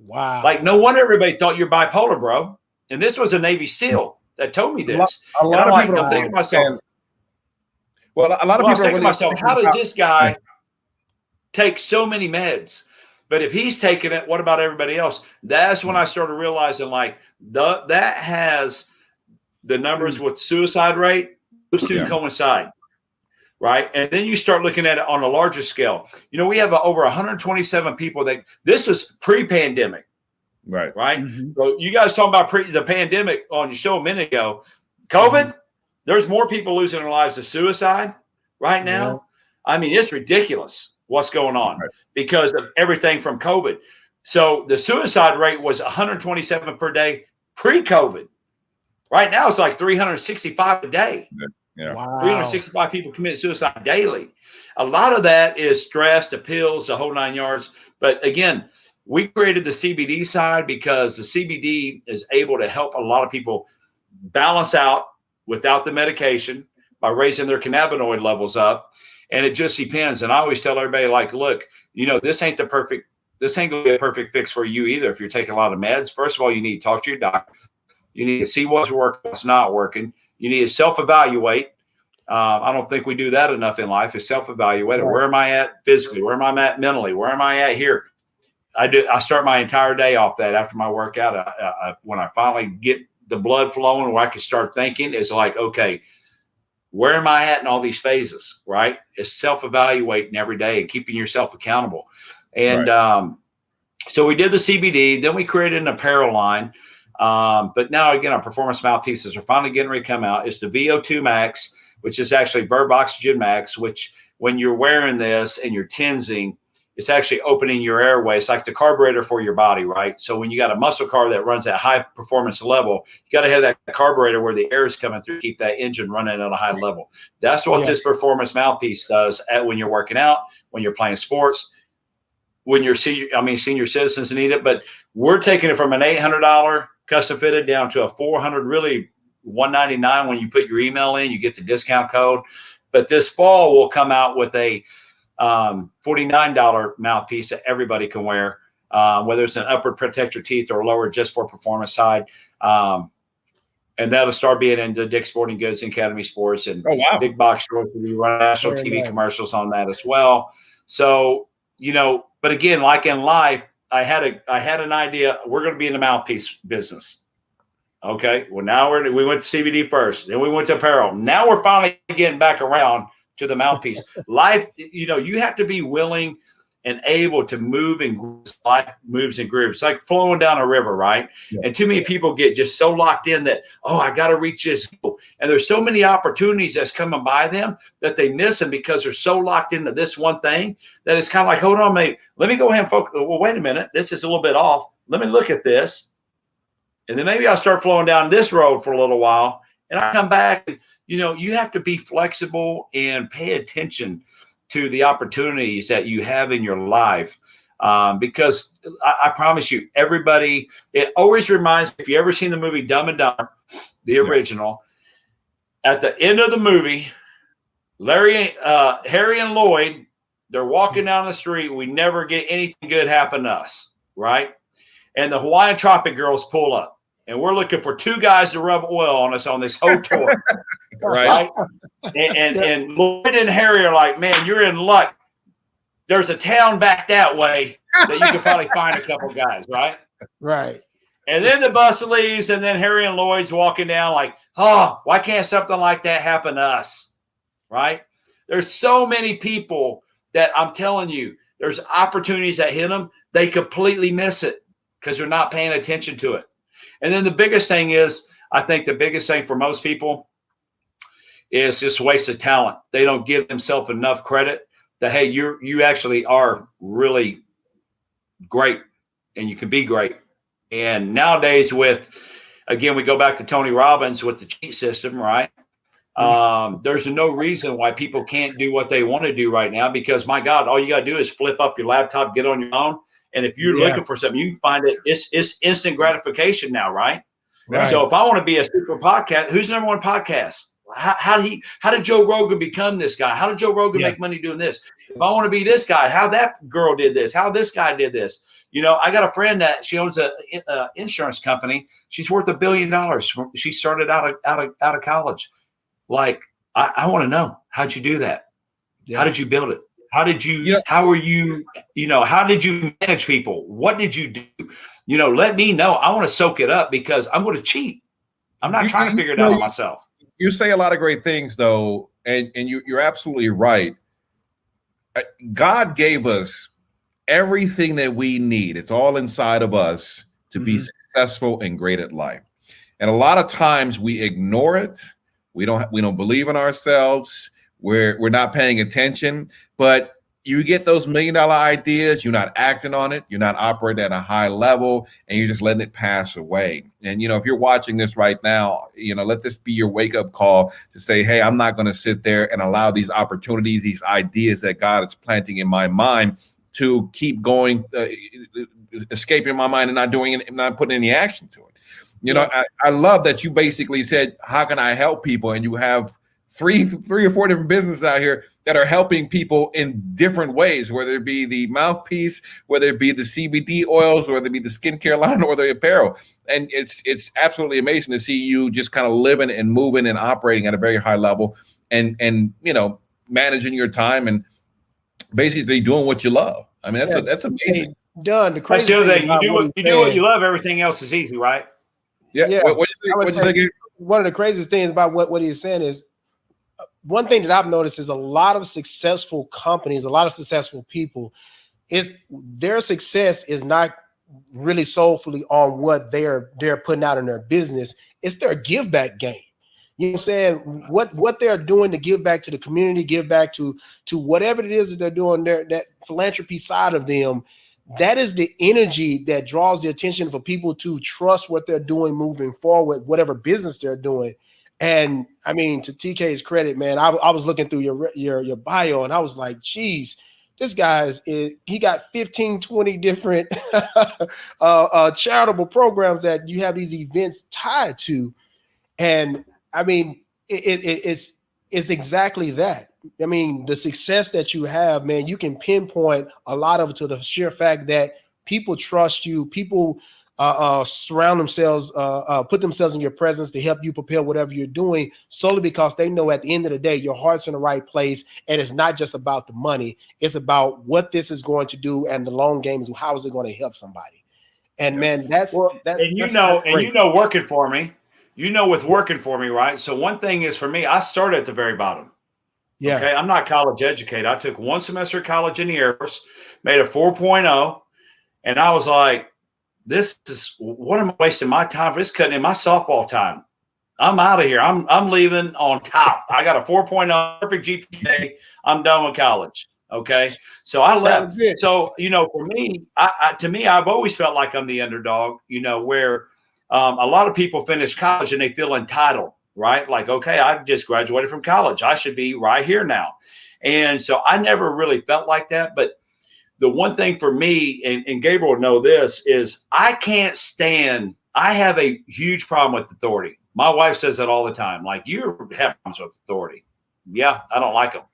Wow. Like, no wonder everybody thought you're bipolar, bro. And this was a Navy SEAL that told me this. A lot of people I'm thinking to myself, a lot of people are really myself, how does this guy take so many meds? But if he's taking it, what about everybody else? That's when I started realizing, like, that has the numbers with suicide rate, those two coincide, right? And then you start looking at it on a larger scale. We have over 127 people this was pre-pandemic. Right. Mm-hmm. So you guys talking about the pandemic on your show a minute ago, COVID, there's more people losing their lives to suicide right now. Yeah. I mean, it's ridiculous what's going on because of everything from COVID. So the suicide rate was 127 per day pre-COVID. Right now, it's like 365 a day. Yeah. Wow. 365 people commit suicide daily. A lot of that is stress, the pills, the whole 9 yards. But again, we created the CBD side because the CBD is able to help a lot of people balance out without the medication by raising their cannabinoid levels up. And it just depends. And I always tell everybody, like, look, this ain't the perfect this ain't going to be a perfect fix for you either. If you're taking a lot of meds, first of all, you need to talk to your doctor. You need to see what's working, what's not working. You need to self-evaluate. I don't think we do that enough in life, is self-evaluate. Where am I at physically? Where am I at mentally? Where am I at here? I start my entire day off that after my workout. When I finally get the blood flowing where I can start thinking, it's like, okay, where am I at in all these phases, right? It's self-evaluating every day and keeping yourself accountable. And so we did the CBD, then we created an apparel line. But now, again, our performance mouthpieces are finally getting ready to come out. It's the VO2 Max, which is actually Verb Oxygen Max, which when you're wearing this and you're tensing, it's actually opening your airway. It's like the carburetor for your body, right? So when you got a muscle car that runs at high performance level, you got to have that carburetor where the air is coming through, keep that engine running at a high level. That's what this performance mouthpiece does when you're working out, when you're playing sports, when you're senior citizens need it. But we're taking it from an $800 custom fitted down to a $400, really $199 when you put your email in, you get the discount code. But this fall we'll come out with a $49 mouthpiece that everybody can wear, whether it's an upward protect your teeth or lower just for performance side. And that'll start being into Dick's Sporting Goods and Academy Sports and big box stores. We run national TV commercials on that as well. So, but again, like in life, I had an idea. We're going to be in the mouthpiece business. Okay. Well, now we went to CBD first, then we went to apparel. Now we're finally getting back around to the mouthpiece. Life, you have to be willing and able to move in grooves. Life moves in grooves. It's like flowing down a river, right? Yeah. And too many people get just so locked in that, I got to reach this goal. And there's so many opportunities that's coming by them that they miss them because they're so locked into this one thing that it's kind of like, hold on, mate, let me go ahead and focus. Well, wait a minute. This is a little bit off. Let me look at this. And then maybe I'll start flowing down this road for a little while. And I come back and, you have to be flexible and pay attention to the opportunities that you have in your life. Because I promise you, everybody, it always reminds me, if you ever seen the movie Dumb and Dumber, the original, at the end of the movie, Harry and Lloyd, they're walking down the street. We never get anything good happen to us, right? And the Hawaiian Tropic girls pull up. And we're looking for two guys to rub oil on us on this whole tour. right? And Lloyd and Harry are like, man, you're in luck. There's a town back that way that you could probably find a couple guys, right? Right. And then the bus leaves, and then Harry and Lloyd's walking down like, why can't something like that happen to us? Right? There's so many people that I'm telling you, there's opportunities that hit them. They completely miss it because they're not paying attention to it. And then the biggest thing is, I think the biggest thing for most people is just waste of talent. They don't give themselves enough credit that, hey, you actually are really great and you can be great. And nowadays again, we go back to Tony Robbins with the cheat system, right? There's no reason why people can't do what they want to do right now because, my God, all you got to do is flip up your laptop, get on your phone. And if you're looking for something, you can find it. It's instant gratification now, right? So if I want to be a super podcast, who's the number one podcast? How did Joe Rogan become this guy? How did Joe Rogan make money doing this? If I want to be this guy, how that girl did this, how this guy did this. I got a friend that she owns a insurance company. She's worth $1 billion. She started out of college. Like, I want to know, how'd you do that? How did you build it? How did you, how did you manage people? What did you do? Let me know. I want to soak it up because I'm going to cheat. I'm not trying to figure it out on myself. You say a lot of great things though. And you're absolutely right. God gave us everything that we need. It's all inside of us to be successful and great at life. And a lot of times we ignore it. We don't believe in ourselves. We're not paying attention, but you get those $1 million ideas, you're not acting on it, you're not operating at a high level, and you're just letting it pass away. And, if you're watching this right now, let this be your wake-up call to say, hey, I'm not going to sit there and allow these opportunities, these ideas that God is planting in my mind to keep going, escaping my mind and not doing it, not putting any action to it. I love that you basically said, how can I help people? And you have three or four different businesses out here that are helping people in different ways, whether it be the mouthpiece, whether it be the CBD oils, whether it be the skincare line or the apparel. And it's absolutely amazing to see you just kind of living and moving and operating at a very high level and managing your time and basically doing what you love. I mean, that's amazing. Done. The crazy thing, you do what you love, everything else is easy, right? Yeah. What you say? One of the craziest things about what he's saying is, one thing that I've noticed is a lot of successful companies, a lot of successful people, is their success is not really soulfully on what they're putting out in their business. It's their give back game. You know what I'm saying? What they're doing to give back to the community, give back to whatever it is that they're doing, that philanthropy side of them. That is the energy that draws the attention for people to trust what they're doing moving forward, whatever business they're doing. And I mean, to TK's credit, man, I was looking through your bio and I was like, geez, this guy's he got 15, 20 different charitable programs that you have these events tied to. And I mean, it's exactly that. I mean, the success that you have, man, you can pinpoint a lot of it to the sheer fact that people trust you. People surround themselves, put themselves in your presence to help you prepare whatever you're doing, solely because they know at the end of the day, your heart's in the right place. And it's not just about the money. It's about what this is going to do and the long games and how is it going to help somebody. And man, working for me, with working for me, right? So one thing is for me, I started at the very bottom. Yeah. Okay. I'm not college educated. I took one semester of college in the Air Force, made a 4.0. And I was like, what am I wasting my time for? This cutting in my softball time. I'm out of here. I'm leaving on top. I got a 4.0, perfect GPA. I'm done with college. Okay. So I left. So, for me, I've always felt like I'm the underdog, where a lot of people finish college and they feel entitled. Right? Like, okay, I just graduated from college. I should be right here now. And so I never really felt like that. But the one thing for me, and Gabriel will know this, is I have a huge problem with authority. My wife says that all the time. Like, you have problems with authority. Yeah, I don't like them.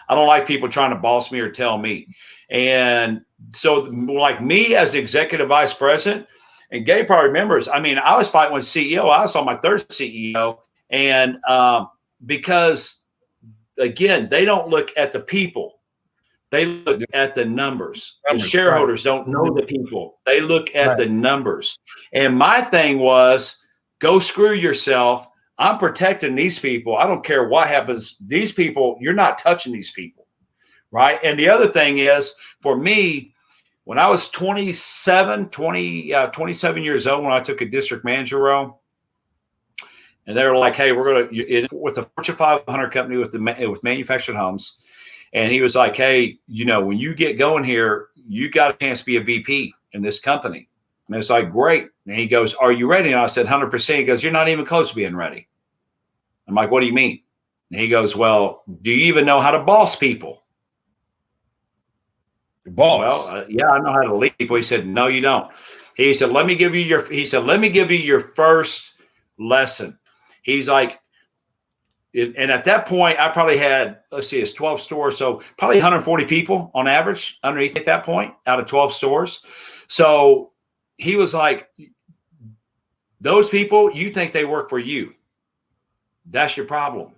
I don't like people trying to boss me or tell me. And so like me as executive vice president, and Gabe probably remembers, I mean, I was fighting with CEO. I was on my third CEO. And because, again, they don't look at the people. They look at the numbers. The shareholders don't know the people. They look at the numbers. And my thing was, go screw yourself. I'm protecting these people. I don't care what happens. These people, you're not touching these people. Right? And the other thing is, for me, when I was 27 years old, when I took a district manager role, and they were like, hey, we're going to, with a Fortune 500 company with manufactured homes. And he was like, hey, when you get going here, you got a chance to be a VP in this company. And it's like, great. And he goes, are you ready? And I said, 100%. He goes, you're not even close to being ready. I'm like, what do you mean? And he goes, well, do you even know how to boss people? Boss? Well, yeah, I know how to lead people. He said, no, you don't. He said, let me give you your first lesson. He's like, and at that point, I probably had, it's 12 stores. So probably 140 people on average underneath at that point out of 12 stores. So he was like, those people, you think they work for you. That's your problem.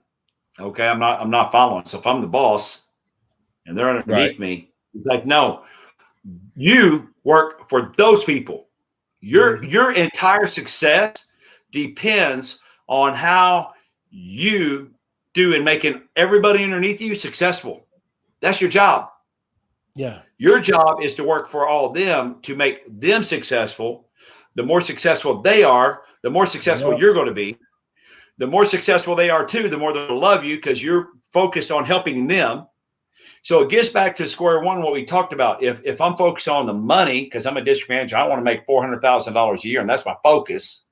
Okay. I'm not following. So if I'm the boss and they're underneath me, he's like, no, you work for those people. Your entire success depends on how you do in making everybody underneath you successful. That's your job. Yeah. Your job is to work for all of them to make them successful. The more successful they are, the more successful you're going to be. The more successful they are too, the more they'll love you because you're focused on helping them. So it gets back to square one, what we talked about. If I'm focused on the money, because I'm a district manager, I want to make $400,000 a year, and that's my focus.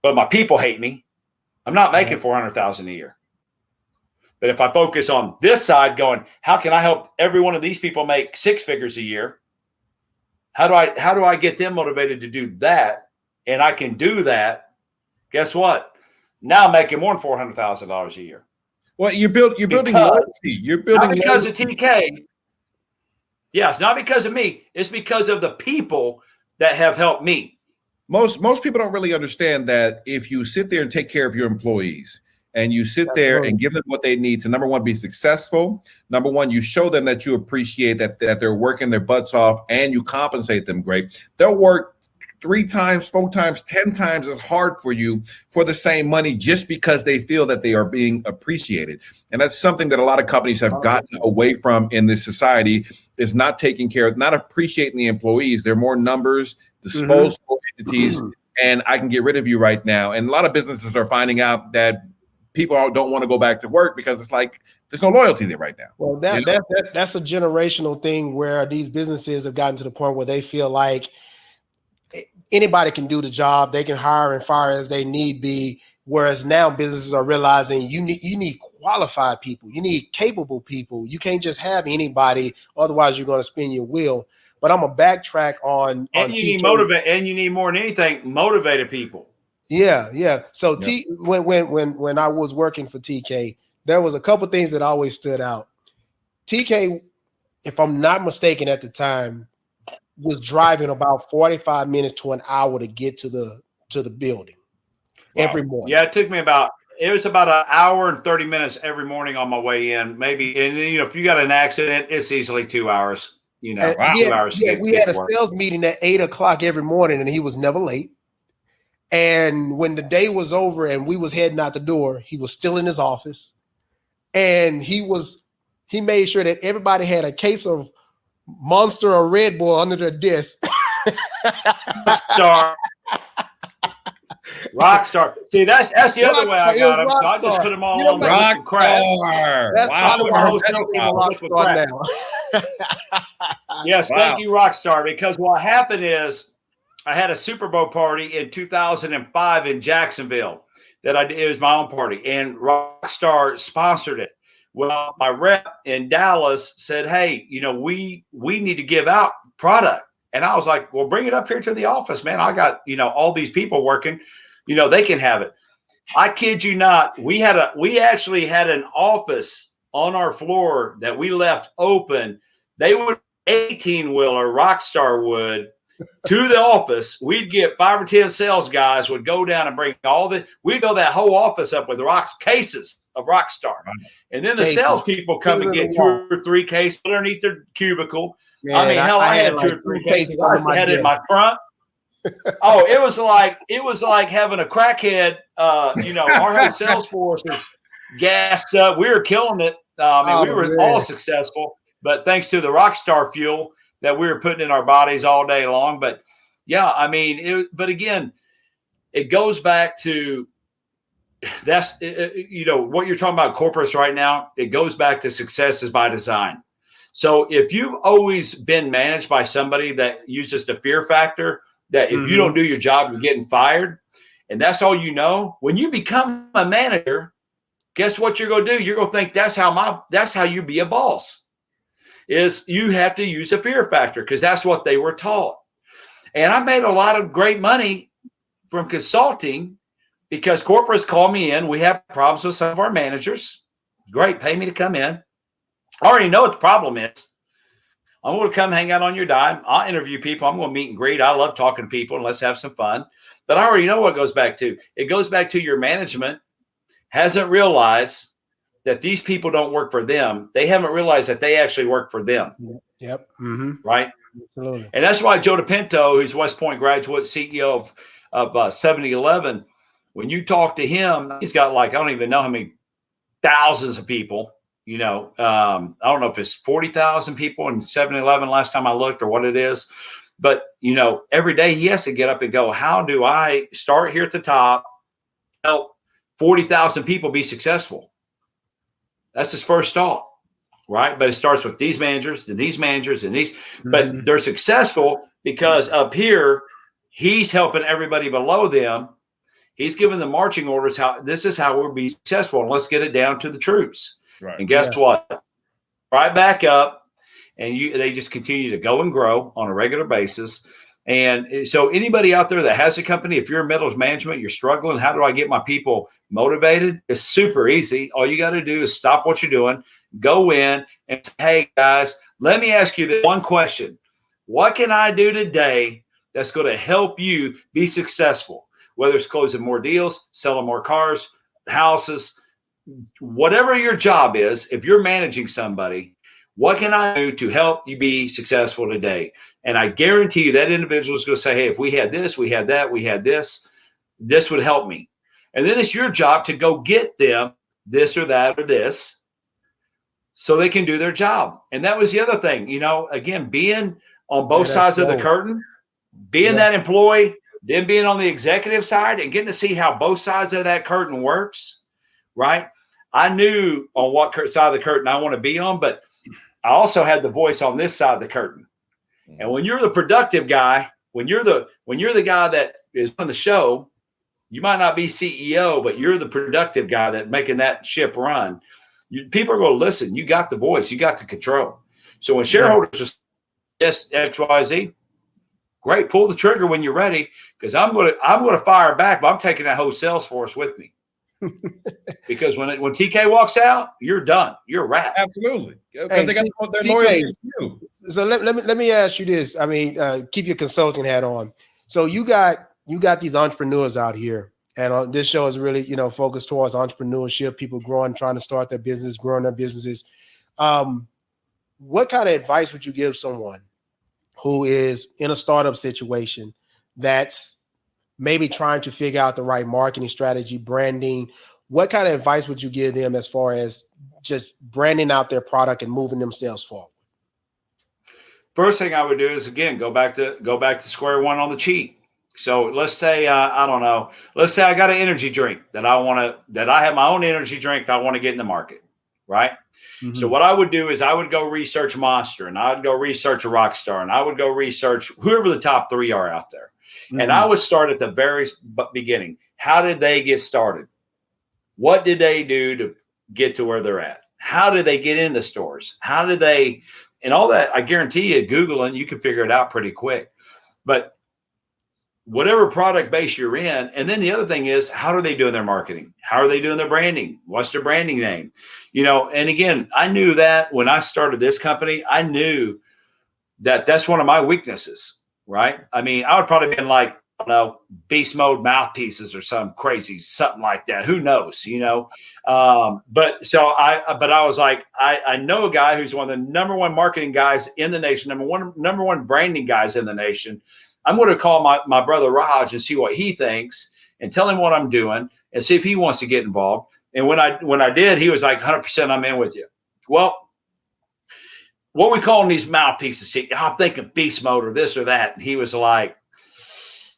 But my people hate me. I'm not making $400,000 a year. But if I focus on this side going, how can I help every one of these people make 6 figures a year? How do I get them motivated to do that? And I can do that. Guess what? Now I'm making more than $400,000 a year. Well, you're building loyalty. You're building not because loyalty. of TK. Yeah, it's not because of me. It's because of the people that have helped me. Most people don't really understand that if you sit there and take care of your employees and you sit there and give them what they need to, number one, be successful. Number one, you show them that you appreciate that they're working their butts off and you compensate them great. They'll work 3 times, 4 times, 10 times as hard for you for the same money just because they feel that they are being appreciated. And that's something that a lot of companies have gotten away from in this society, is not taking care of, not appreciating the employees. They're more numbers, disposable entities, and I can get rid of you right now. And a lot of businesses are finding out that people don't want to go back to work because it's like there's no loyalty there right now. Well, that's a generational thing where these businesses have gotten to the point where they feel like anybody can do the job. They can hire and fire as they need be. Whereas now businesses are realizing you need qualified people. You need capable people. You can't just have anybody. Otherwise, you're going to spin your wheel. But I'm gonna backtrack on. And you need motivate, and you need more than anything, motivated people. Yeah. So when I was working for TK, there was a couple things that always stood out. TK, if I'm not mistaken at the time, was driving about 45 minutes to an hour to get to the building every morning. Yeah, it was about an hour and 30 minutes every morning on my way in. Maybe, and if you got an accident, it's easily 2 hours. 2 hours. We had a sales meeting at 8 o'clock every morning, and he was never late. And when the day was over and we was heading out the door, he was still in his office, and he made sure that everybody had a case of Monster or Red Bull under their desk. Rockstar. See, that's the other way I got him. So I just put them all on the crap. That's probably why Rockstar now. Yes, thank you, Rockstar. Because what happened is I had a Super Bowl party in 2005 in Jacksonville it was my own party, and Rockstar sponsored it. Well, my rep in Dallas said, "Hey, we need to give out product." And I was like, "Well, bring it up here to the office, man. I got, all these people working, they can have it." I kid you not. We actually had an office on our floor that we left open. They would 18-wheeler Rockstar would to the office. We'd get 5 or 10 sales guys would go down and bring we'd fill that whole office up with cases of Rockstar. And then the salespeople come and get 2 or 3 cases underneath their cubicle. Man, I mean, hell, I had 2 or 3 cases I had in my front. Oh, it was like having a crackhead. Our whole sales force was gassed up. We were killing it. We were all successful, but thanks to the Rockstar fuel that we were putting in our bodies all day long. But yeah, I mean, but again, it goes back to what you're talking about corporates right now. It goes back to success is by design. So if you've always been managed by somebody that uses the fear factor, that if you don't do your job, you're getting fired, and that's all when you become a manager, guess what you're going to do? You're going to think that's how you be a boss. Is you have to use a fear factor because that's what they were taught. And I made a lot of great money from consulting because corporates call me in. We have problems with some of our managers. Great, pay me to come in. I already know what the problem is. I'm going to come hang out on your dime. I'll interview people. I'm going to meet and greet. I love talking to people, and let's have some fun. But I already know what it goes back to. It goes back to your management hasn't realized that these people don't work for them. They haven't realized that they actually work for them. Yep. Right? Absolutely. And that's why Joe DePinto, who's West Point graduate, CEO of 7011, when you talk to him, he's got I don't even know how many thousands of people. I don't know if it's 40,000 people in 7-Eleven last time I looked or what it is. But, every day he has to get up and go, how do I start here at the top, help 40,000 people be successful? That's his first thought, right? But it starts with these managers and these managers and these. But they're successful because up here, he's helping everybody below them. He's giving the marching orders. This is how we'll be successful. And let's get it down to the troops. Right. And guess what? Right back up, and they just continue to go and grow on a regular basis. And so anybody out there that has a company, if you're in metals management, you're struggling, how do I get my people motivated? It's super easy. All you got to do is stop what you're doing, go in and say, hey guys, let me ask you this one question. What can I do today that's going to help you be successful? Whether it's closing more deals, selling more cars, houses, whatever your job is, if you're managing somebody, what can I do to help you be successful today? And I guarantee you that individual is going to say, hey, if we had this, we had that, we had this would help me. And then it's your job to go get them this or that or this so they can do their job. And that was the other thing, you know, again, being on both sides of the curtain, being that employee, then being on the executive side and getting to see how both sides of that curtain works, right? I knew on what side of the curtain I want to be on, but I also had the voice on this side of the curtain. And when you're the productive guy, when you're the guy that is on the show, you might not be CEO, but you're the productive guy that making that ship run. People are going to listen. You got the voice. You got the control. So when shareholders just yes, XYZ, great. Pull the trigger when you're ready, because I'm going to fire back, but I'm taking that whole sales force with me. Because when TK walks out, you're done. You're wrapped. Absolutely. Because they got their loyalty to you. So let me ask you this. I mean, keep your consulting hat on. So you got these entrepreneurs out here, and this show is really, you know, focused towards entrepreneurship, people growing, trying to start their business, growing their businesses. What kind of advice would you give someone who is in a startup situation that's maybe trying to figure out the right marketing strategy, branding? What kind of advice would you give them as far as just branding out their product and moving themselves forward? First thing I would do is, again, go back to square one on the cheat. So let's say I don't know. Let's say I got an energy drink that I have my own energy drink that I want to get in the market, right? Mm-hmm. So what I would do is I would go research Monster, and I would go research a Rockstar, and I would go research whoever the top three are out there. Mm-hmm. And I would start at the very beginning. How did they get started? What did they do to get to where they're at? How did they get in the stores? How did they, and all that, I guarantee you, Googling, you can figure it out pretty quick. But whatever product base you're in, and then the other thing is, how are they doing their marketing? How are they doing their branding? What's their branding name? You know, and again, I knew that when I started this company, I knew that that's one of my weaknesses, right? I mean, I would probably been like, I don't know, beast mode mouthpieces or something like that. Who knows, you know? But I was like, I know a guy who's one of the number one marketing guys in the nation, number one branding guys in the nation. I'm going to call my brother Raj and see what he thinks and tell him what I'm doing and see if he wants to get involved. And when I did, he was like, 100% I'm in with you. Well, what we calling these mouthpieces? I'm thinking beast mode or this or that. And he was like,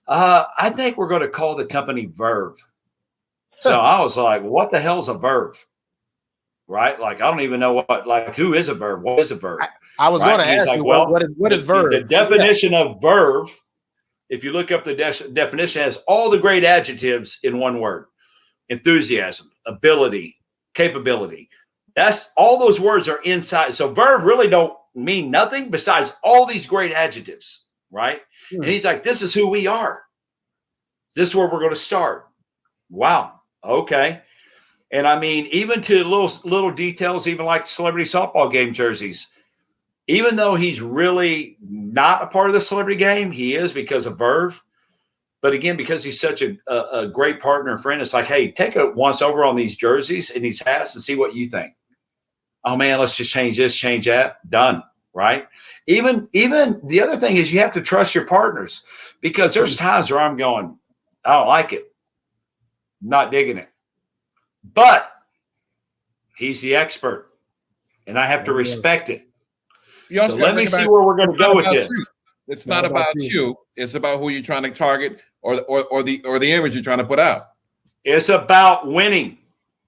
I think we're going to call the company Verve. So I was like, what the hell's a Verve? Right? Like, I don't even know who is a Verve? What is a Verve? I was going to ask you, what is Verve? The definition of Verve, if you look up the definition, has all the great adjectives in one word: enthusiasm, ability, capability. That's all those words are inside. So Verve really don't mean nothing besides all these great adjectives, right? And he's like, this is who we are. This is where we're going to start. Wow. Okay. And I mean, even to little details, even like celebrity softball game jerseys, even though he's really not a part of the celebrity game, he is because of Verve. But again, because he's such a great partner and friend, it's like, hey, take a once over on these jerseys and these hats and see what you think. Oh man, let's just change this, change that. Done. Right. Even the other thing is you have to trust your partners, because there's times where I'm going, I don't like it. I'm not digging it. But he's the expert and I have to respect it. So let me see where we're going to go with this. It's not about you. It's about who you're trying to target or the image you're trying to put out. It's about winning.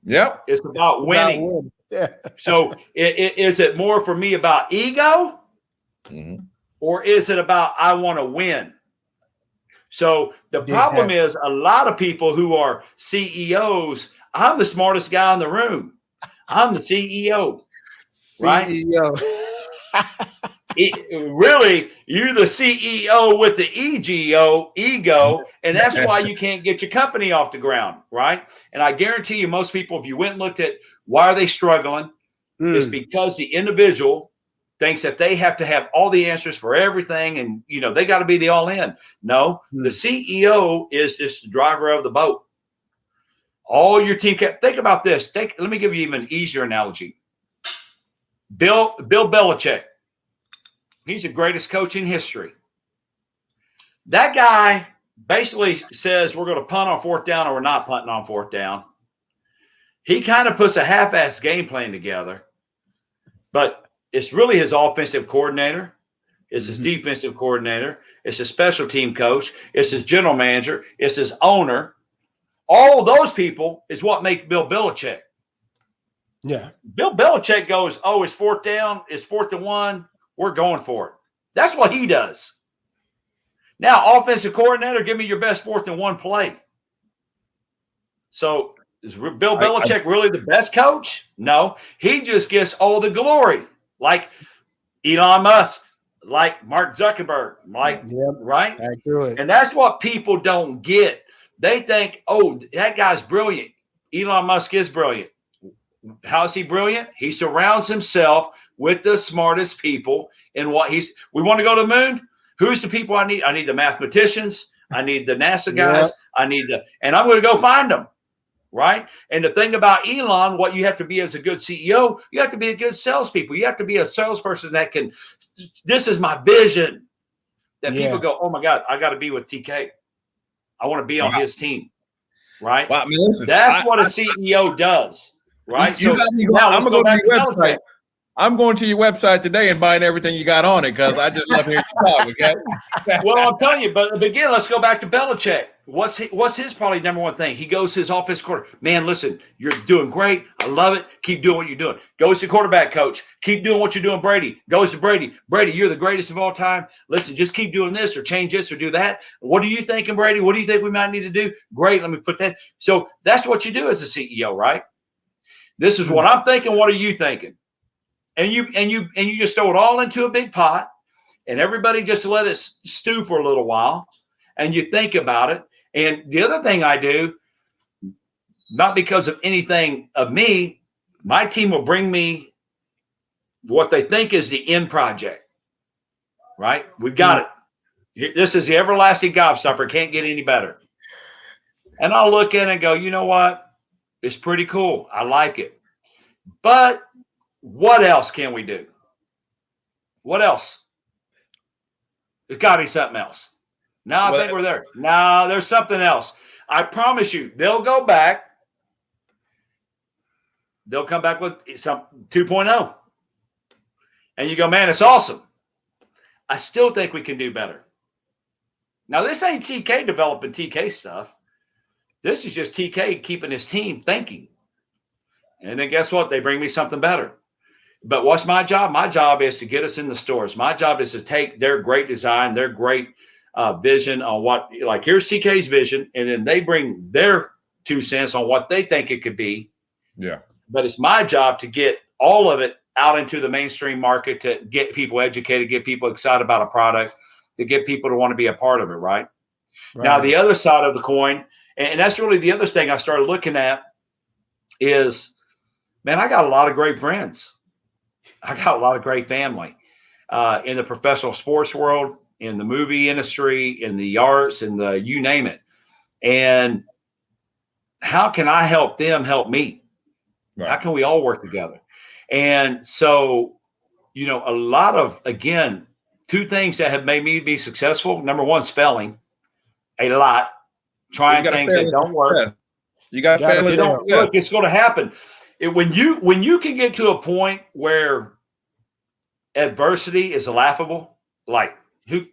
Yep. It's about winning. Yeah. So is it more for me about ego, or is it about I want to win? So the problem is a lot of people who are CEOs, I'm the smartest guy in the room. I'm the CEO. Right? Really, you're the CEO with the ego, and that's why you can't get your company off the ground, right? And I guarantee you, most people, if you went and looked at why are they struggling, it's because the individual thinks that they have to have all the answers for everything, and they got to be the all in. No, the CEO is just the driver of the boat. All your team. Think about this. Let me give you even an easier analogy. Bill Belichick. He's the greatest coach in history. That guy basically says we're going to punt on fourth down or we're not punting on fourth down. He kind of puts a half-assed game plan together, but it's really his offensive coordinator. It's his defensive coordinator. It's his special team coach. It's his general manager. It's his owner. All of those people is what make Bill Belichick. Yeah. Bill Belichick goes, oh, it's fourth down. It's 4th and 1. We're going for it. That's what he does. Now, offensive coordinator, give me your best 4th and 1 play. So is Bill Belichick really the best coach? No. He just gets all the glory. Like Elon Musk, like Mark Zuckerberg, right? Accurate. And that's what people don't get. They think, oh, that guy's brilliant. Elon Musk is brilliant. How is he brilliant? He surrounds himself with the smartest people in what we want to go to the moon. Who's the people I need? I need the mathematicians. I need the NASA guys. And I'm going to go find them. Right. And the thing about Elon, what you have to be as a good CEO, you have to be a good salespeople. You have to be a salesperson that can, this is my vision. That people go, oh my God, I got to be with TK. I want to be on his team. Right. Well, I mean, listen, that's what a CEO does. Right. I'm going to go to your website. I'm going to your website today and buying everything you got on it because I just love hearing you talk. Okay. Well, I'm telling you, but again, let's go back to Belichick. What's his probably number one thing? He goes to his offense coordinator. Man, listen, you're doing great. I love it. Keep doing what you're doing. Goes to quarterback coach. Keep doing what you're doing, Brady. Goes to Brady. Brady, you're the greatest of all time. Listen, just keep doing this or change this or do that. What are you thinking, Brady? What do you think we might need to do? Great. Let me put that. So that's what you do as a CEO, right? This is what I'm thinking. What are you thinking? And you just throw it all into a big pot, and everybody just let it stew for a little while, and you think about it. And the other thing I do, not because of anything of me, my team will bring me what they think is the end project. Right? We've got it. This is the everlasting gobstopper. Can't get any better. And I'll look at it and go, you know what? It's pretty cool. I like it. But what else can we do? What else? There's got to be something else. Now I think we're there. No, there's something else. I promise you, they'll go back. They'll come back with some 2.0. And you go, man, it's awesome. I still think we can do better. Now, this ain't TK developing TK stuff. This is just TK keeping his team thinking. And then guess what? They bring me something better. But what's my job? My job is to get us in the stores. My job is to take their great design, their great vision on what, like, here's TK's vision, and then they bring their 2 cents on what they think it could be. Yeah. But it's my job to get all of it out into the mainstream market, to get people educated, get people excited about a product, to get people to want to be a part of it, right? Now, the other side of the coin, and that's really the other thing I started looking at is, man, I got a lot of great friends. I got a lot of great family in the professional sports world, in the movie industry, in the arts, in the you name it. And how can I help them help me? Right. How can we all work together? And so, a lot of, again, 2 things that have made me be successful. Number one, spelling a lot, trying things that don't work. You got to don't work. It's going to happen. When you can get to a point where adversity is laughable, like no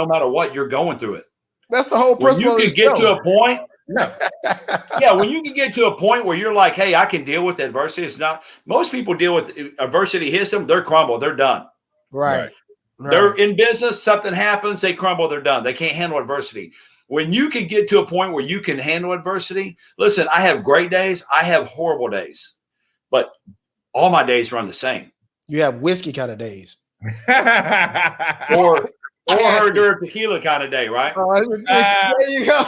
matter what, you're going through it. That's the whole principle. When you can get to a point, when you can get to a point where you're like, hey, I can deal with adversity. It's not, most people deal with adversity, hits them, they're crumbled, they're done. Right. They're in business, something happens, they crumble, they're done. They can't handle adversity. When you can get to a point where you can handle adversity, listen, I have great days, I have horrible days, but all my days run the same. You have whiskey kind of days. or her tequila kind of day, right? There you go.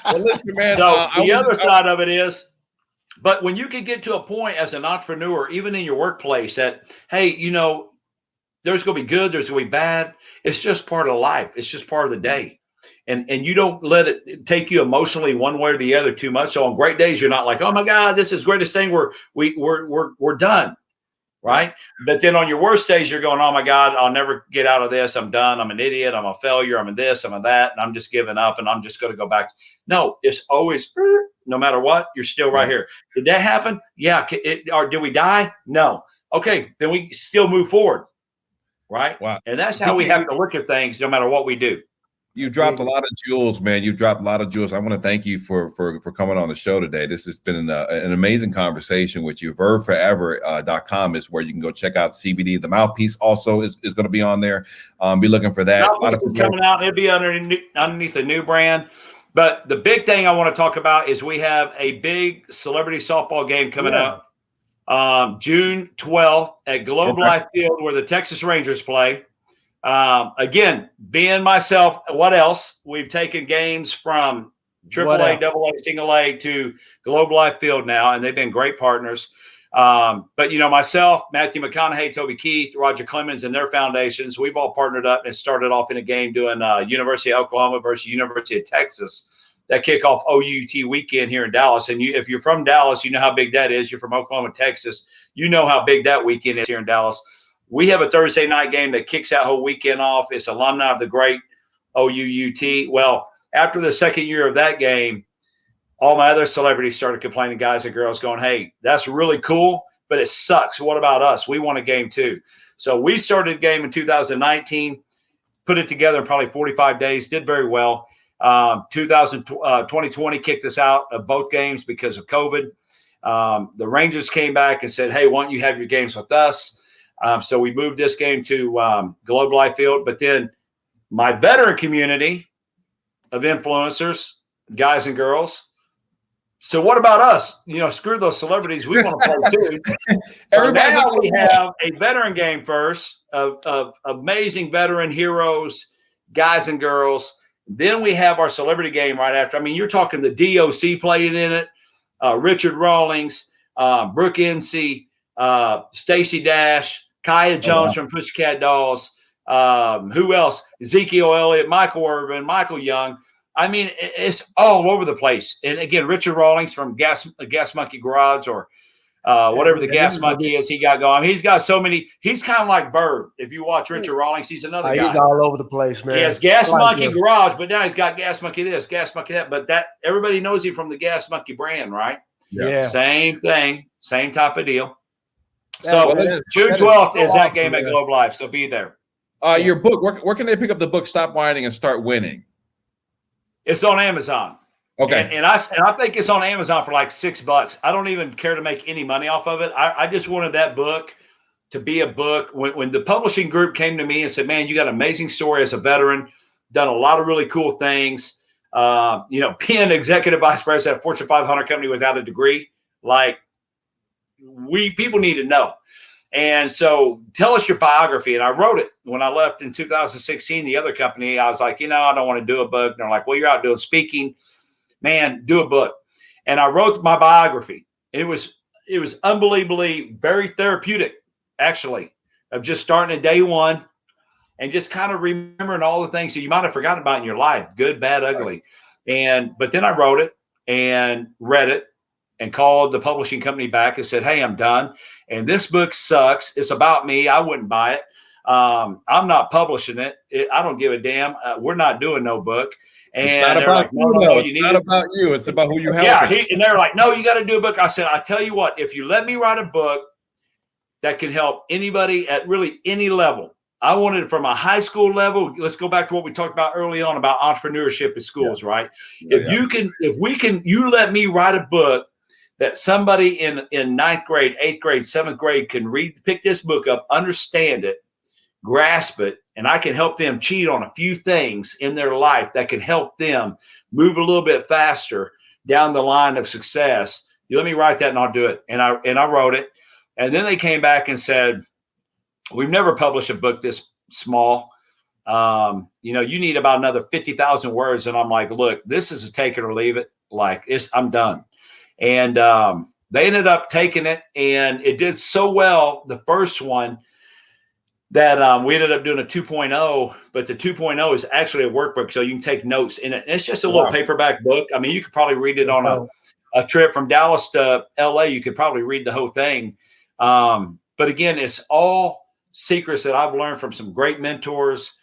Well, listen, man. So the other side of it is, but when you can get to a point as an entrepreneur, even in your workplace, that, hey, there's going to be good, there's going to be bad. It's just part of life. It's just part of the day. And you don't let it take you emotionally one way or the other too much. So on great days, you're not like, oh my God, this is the greatest thing. We're done. Right. But then on your worst days, you're going, oh my God, I'll never get out of this. I'm done. I'm an idiot. I'm a failure. I'm in this, I'm in that. And I'm just giving up and I'm just going to go back. No, it's always, no matter what, you're still right here. Did that happen? Yeah. Or did we die? No. Okay. Then we still move forward. Right. Wow. And that's how we have to look at things no matter what we do. You dropped a lot of jewels, man. You dropped a lot of jewels. I want to thank you for coming on the show today. This has been an amazing conversation with you. verbforever.com is where you can go check out CBD. The Mouthpiece also is going to be on there. Be looking for that. A lot of people coming out. It'll be underneath a new brand. But the big thing I want to talk about is we have a big celebrity softball game coming up June 12th at Globe Life Field where the Texas Rangers play. Again, being myself, what else? We've taken games from AAA, AA, single A to Globe Life Field now, and they've been great partners. But, myself, Matthew McConaughey, Toby Keith, Roger Clemens, and their foundations, we've all partnered up and started off in a game doing University of Oklahoma versus University of Texas. That kickoff OUT weekend here in Dallas. And if you're from Dallas, you know how big that is. You're from Oklahoma, Texas. You know how big that weekend is here in Dallas. We have a Thursday night game that kicks that whole weekend off. It's alumni of the great OUT. Well, after the second year of that game, all my other celebrities started complaining, guys and girls, going, hey, that's really cool, but it sucks. What about us? We want a game too. So we started a game in 2019, put it together in probably 45 days, did very well. 2020 kicked us out of both games because of COVID. The Rangers came back and said, hey, why don't you have your games with us? So we moved this game to Globe Life Field. But then my veteran community of influencers, guys and girls. So what about us? Screw those celebrities. We want to play too. So now we have a veteran game first of amazing veteran heroes, guys and girls. Then we have our celebrity game right after. I mean, you're talking the DOC playing in it, Richard Rawlings, Brooke NC, Stacey Dash, Kaya Jones from Pussycat Dolls. Who else? Ezekiel Elliott, Michael Irvin, Michael Young. I mean, it's all over the place. And again, Richard Rawlings from Gas Monkey Garage or whatever the Gas Monkey is he got going. He's got so many. He's kind of like Bird. If you watch Richard Rawlings, he's another guy. He's all over the place, man. He has Gas Monkey Garage, but now he's got Gas Monkey this, Gas Monkey that. But that everybody knows him from the Gas Monkey brand, right? Yeah. Same thing, same type of deal. So June 12th is that game at Globe Life. So be there. Your book, where can they pick up the book, Stop Whining and Start Winning? It's on Amazon. Okay. And I think it's on Amazon for like $6. I don't even care to make any money off of it. I just wanted that book to be a book. When the publishing group came to me and said, man, you got an amazing story as a veteran, done a lot of really cool things. Being executive vice president of a Fortune 500 company without a degree, like people need to know. And so tell us your biography. And I wrote it when I left in 2016, the other company. I was like, I don't want to do a book. And they're like, well, you're out doing speaking. Man, do a book. And I wrote my biography. It was unbelievably very therapeutic, actually, of just starting at day one and just kind of remembering all the things that you might have forgotten about in your life, good, bad, ugly. But then I wrote it and read it and called the publishing company back and said, hey, I'm done. And this book sucks. It's about me. I wouldn't buy it. I'm not publishing it. I don't give a damn. We're not doing no book. And it's not about you, though. It's not about you. It's about who you help. Yeah, and they're like, no, you got to do a book. I said, I tell you what, if you let me write a book that can help anybody at really any level, I wanted it from a high school level. Let's go back to what we talked about early on about entrepreneurship at schools, right? You let me write a book that somebody in ninth grade, eighth grade, seventh grade can read, pick this book up, understand it, grasp it, and I can help them cheat on a few things in their life that can help them move a little bit faster down the line of success. You let me write that and I'll do it. And I wrote it. And then they came back and said, We've never published a book this small. You know, you need about another 50,000 words. And I'm like, look, this is a take it or leave it. Like I'm done. And they ended up taking it, and it did so well, the first one, that we ended up doing a 2.0, but the 2.0 is actually a workbook. So you can take notes in it. And it's just a little paperback book. I mean, you could probably read it on a trip from Dallas to LA. You could probably read the whole thing. But again, it's all secrets that I've learned from some great mentors,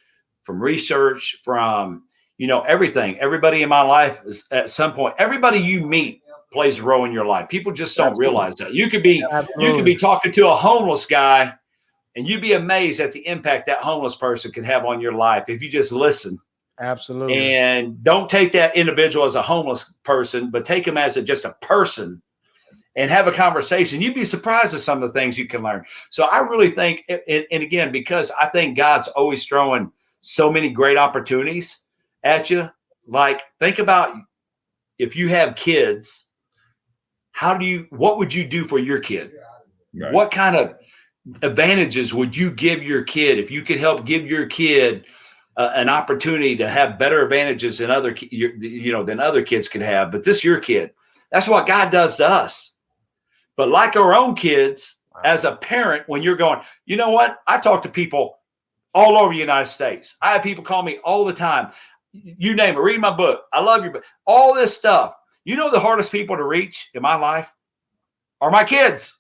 from research, from, you know, everything. Everybody in my life is at some point, everybody you meet plays a role in your life. People just don't realize that. You could be talking to a homeless guy, and you'd be amazed at the impact that homeless person can have on your life if you just listen. Absolutely. And don't take that individual as a homeless person, but take him as just a person and have a conversation. You'd be surprised at some of the things you can learn. So I really think, and again, because I think God's always throwing so many great opportunities at you. Like, think about if you have kids, what would you do for your kid? Right. What kind of advantages would you give your kid if you could help give your kid an opportunity to have better advantages than other kids could have? But this is your kid. That's what God does to us. But like our own kids, as a parent, when you're going, you know what? I talk to people all over the United States. I have people call me all the time. You name it. Read my book. I love your book. All this stuff. You know, the hardest people to reach in my life are my kids.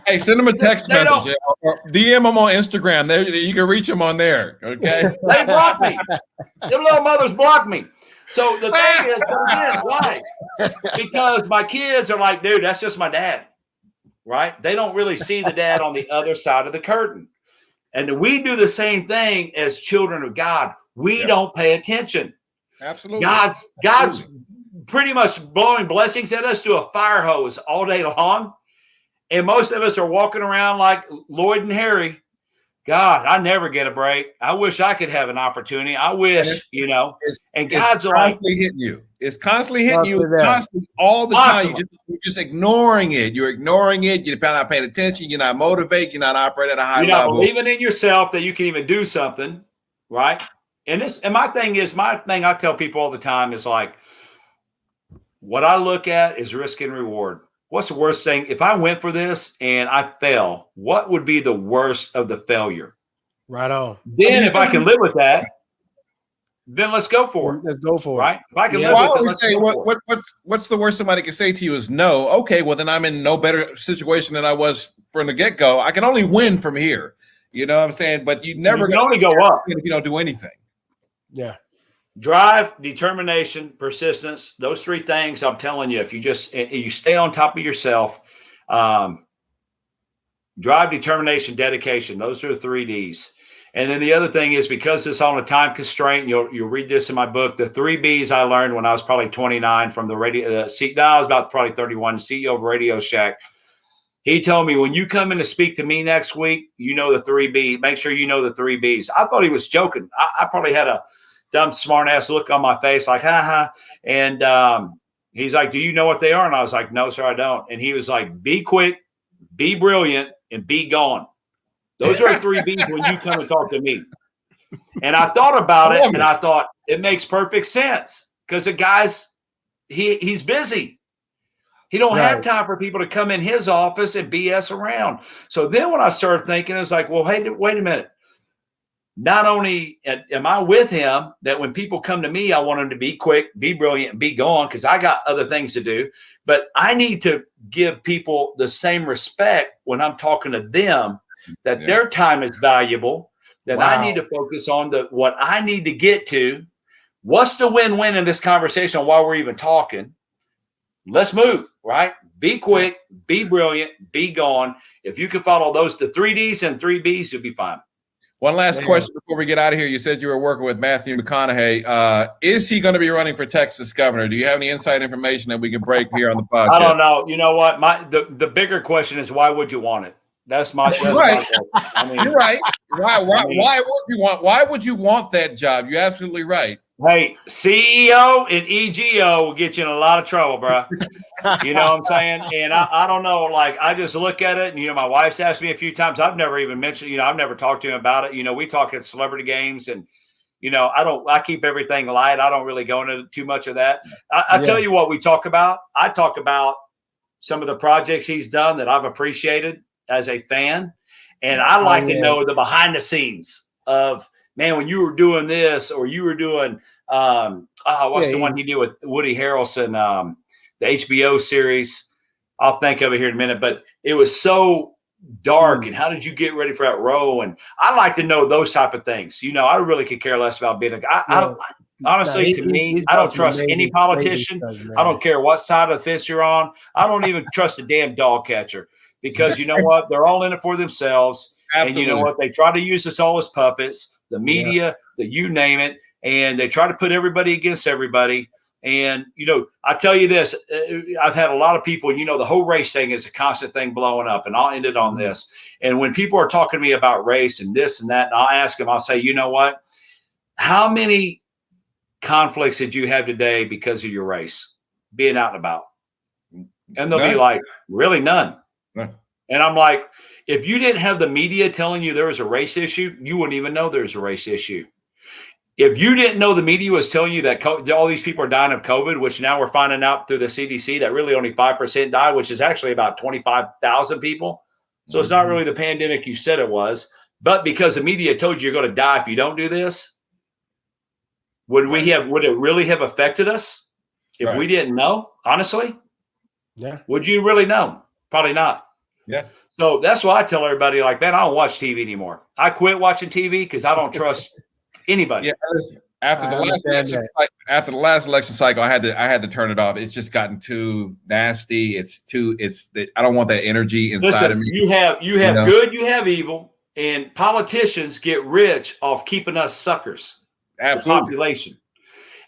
Hey, send them a text message or DM them on Instagram. There, you can reach them on there. Okay. They block me. Them little mothers block me. So the thing is, again, why? Because my kids are like, dude, that's just my dad, right? They don't really see the dad on the other side of the curtain. And we do the same thing as children of God. We don't pay attention. Absolutely. God's pretty much blowing blessings at us through a fire hose all day long. And most of us are walking around like Lloyd and Harry. God, I never get a break. I wish I could have an opportunity. I wish, and God's constantly hitting you. It's constantly hitting you constantly, all the time. You're just ignoring it. You're ignoring it. You're not paying attention. You're not motivated. You're not operating at a high level. You're not believing in yourself that you can even do something, right? And my thing I tell people all the time is like, what I look at is risk and reward. What's the worst thing? If I went for this and I fail, what would be the worst of the failure? Right on. Then if I can live with that, then let's go for it. Let's go for it. Right? If I can live with it, what's the worst somebody can say to you is no. Okay, well, then I'm in no better situation than I was from the get-go. I can only win from here. You know what I'm saying? But you can only go up if you don't do anything. Yeah. Drive, determination, persistence, those three things, I'm telling you, if you stay on top of yourself, drive, determination, dedication, those are the 3 Ds. And then the other thing is, because it's on a time constraint, you'll read this in my book, the 3 Bs I learned when I was probably 29 from the radio, I was about probably 31, CEO of Radio Shack. He told me, when you come in to speak to me next week, you know the 3 Bs. Make sure you know the 3 Bs. I thought he was joking. I probably had a dumb smart ass look on my face, like, ha. And he's like, do you know what they are? And I was like, no, sir, I don't. And he was like, be quick, be brilliant, and be gone. Those are the 3 Bs when you come and talk to me. And I thought about it, and I thought it makes perfect sense, because the guy's he's busy. He don't have time for people to come in his office and BS around. So then when I started thinking, it's like, well, hey, wait a minute. Not only am I with him, that when people come to me, I want them to be quick, be brilliant, and be gone, because I got other things to do. But I need to give people the same respect when I'm talking to them, that their time is valuable, that I need to focus on what I need to get to. What's the win-win in this conversation while we're even talking? Let's move, right? Be quick, be brilliant, be gone. If you can follow the 3 Ds and 3 Bs, you'll be fine. One last question before we get out of here. You said you were working with Matthew McConaughey. Is he going to be running for Texas governor? Do you have any inside information that we can break here on the podcast? I don't know. You know what? The bigger question is, why would you want it? That's my right. I mean, you're right. Why would you want that job? You're absolutely right. Hey, CEO and EGO will get you in a lot of trouble, bro. You know what I'm saying? And I don't know, like, I just look at it, and, my wife's asked me a few times. I've never even mentioned, I've never talked to him about it. We talk at celebrity games, and, I keep everything light. I don't really go into too much of that. I tell you what we talk about. I talk about some of the projects he's done that I've appreciated as a fan. And I like to know the behind the scenes of, man, when you were doing this, or you were doing, what's the one he did with Woody Harrelson, the HBO series. I'll think of it here in a minute, but it was so dark. And how did you get ready for that role? And I like to know those type of things. I really could care less about being a guy. Honestly, to me, I don't trust any politician. I don't care what side of the fence you're on. I don't even trust a damn dog catcher, because you know what? They're all in it for themselves. Absolutely. And you know what? They try to use us all as puppets, the media, you name it. And they try to put everybody against everybody. And, I tell you this, I've had a lot of people, the whole race thing is a constant thing blowing up, and I'll end it on this. And when people are talking to me about race and this and that, and I'll ask them, I'll say, you know what? How many conflicts did you have today because of your race, being out and about? And they'll be like, really? None. And I'm like, if you didn't have the media telling you there was a race issue, you wouldn't even know there's a race issue. If you didn't know the media was telling you that all these people are dying of COVID, which now we're finding out through the CDC that really only 5% died, which is actually about 25,000 people. So it's not really the pandemic you said it was. But because the media told you you're going to die if you don't do this, would it really have affected us if we didn't know? Honestly? Yeah. Would you really know? Probably not. Yeah. So that's why I tell everybody, like, man, I don't watch TV anymore. I quit watching TV because I don't trust anybody. Yeah, after the last election cycle, I had to turn it off. It's just gotten too nasty. I don't want that energy inside of me. You have good, you have evil, and politicians get rich off keeping us suckers. Absolutely. The population.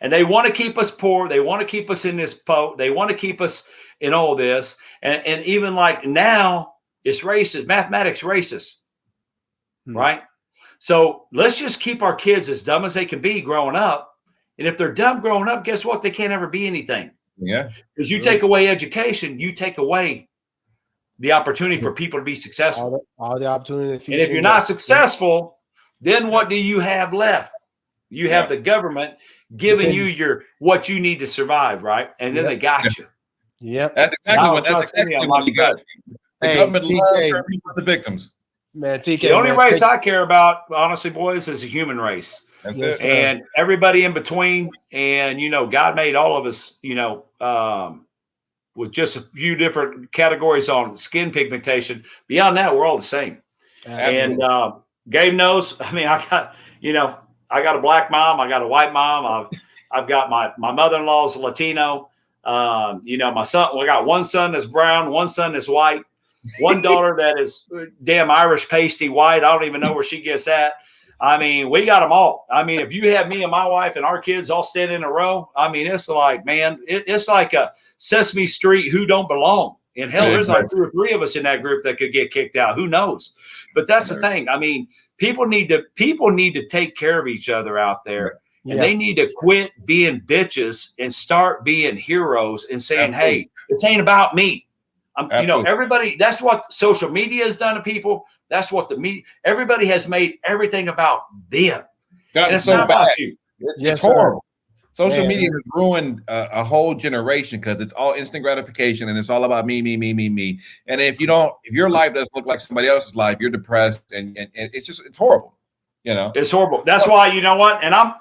And they want to keep us poor. They want to keep us in this boat. They want to keep us in all this. And even like now, it's racist. Mathematics racist. Right? So let's just keep our kids as dumb as they can be growing up. And if they're dumb growing up, guess what? They can't ever be anything. Yeah. Because you take away education, you take away the opportunity for people to be successful. All the opportunity. And if you're not successful, then what do you have left? You have the government giving you what you need to survive, right? And then they got you. Yep. That's exactly what they got. The government loves the victims. Man, TK. The only race I care about, honestly, boys, is the human race. And everybody in between. And, God made all of us, with just a few different categories on skin pigmentation. Beyond that, we're all the same. And Gabe knows, I mean, I got a black mom. I got a white mom. I've got my mother-in-law's Latino. My son, I got one son that's brown, one son that's white. One daughter that is damn Irish pasty white. I don't even know where she gets at. I mean, we got them all. I mean, if you have me and my wife and our kids all standing in a row, I mean, it's like, man, it's like a Sesame Street who don't belong. And hell, there's like 2 or 3 of us in that group that could get kicked out. Who knows? But that's the thing. I mean, people need to take care of each other out there. And they need to quit being bitches and start being heroes and saying, hey, it ain't about me. Everybody, that's what social media has done to people. That's what everybody has made everything about them. And it's so not bad. About you. It's horrible. Social media has ruined a whole generation because it's all instant gratification and it's all about me. And if your life doesn't look like somebody else's life, you're depressed and it's horrible. It's horrible. That's why, you know what? And I'm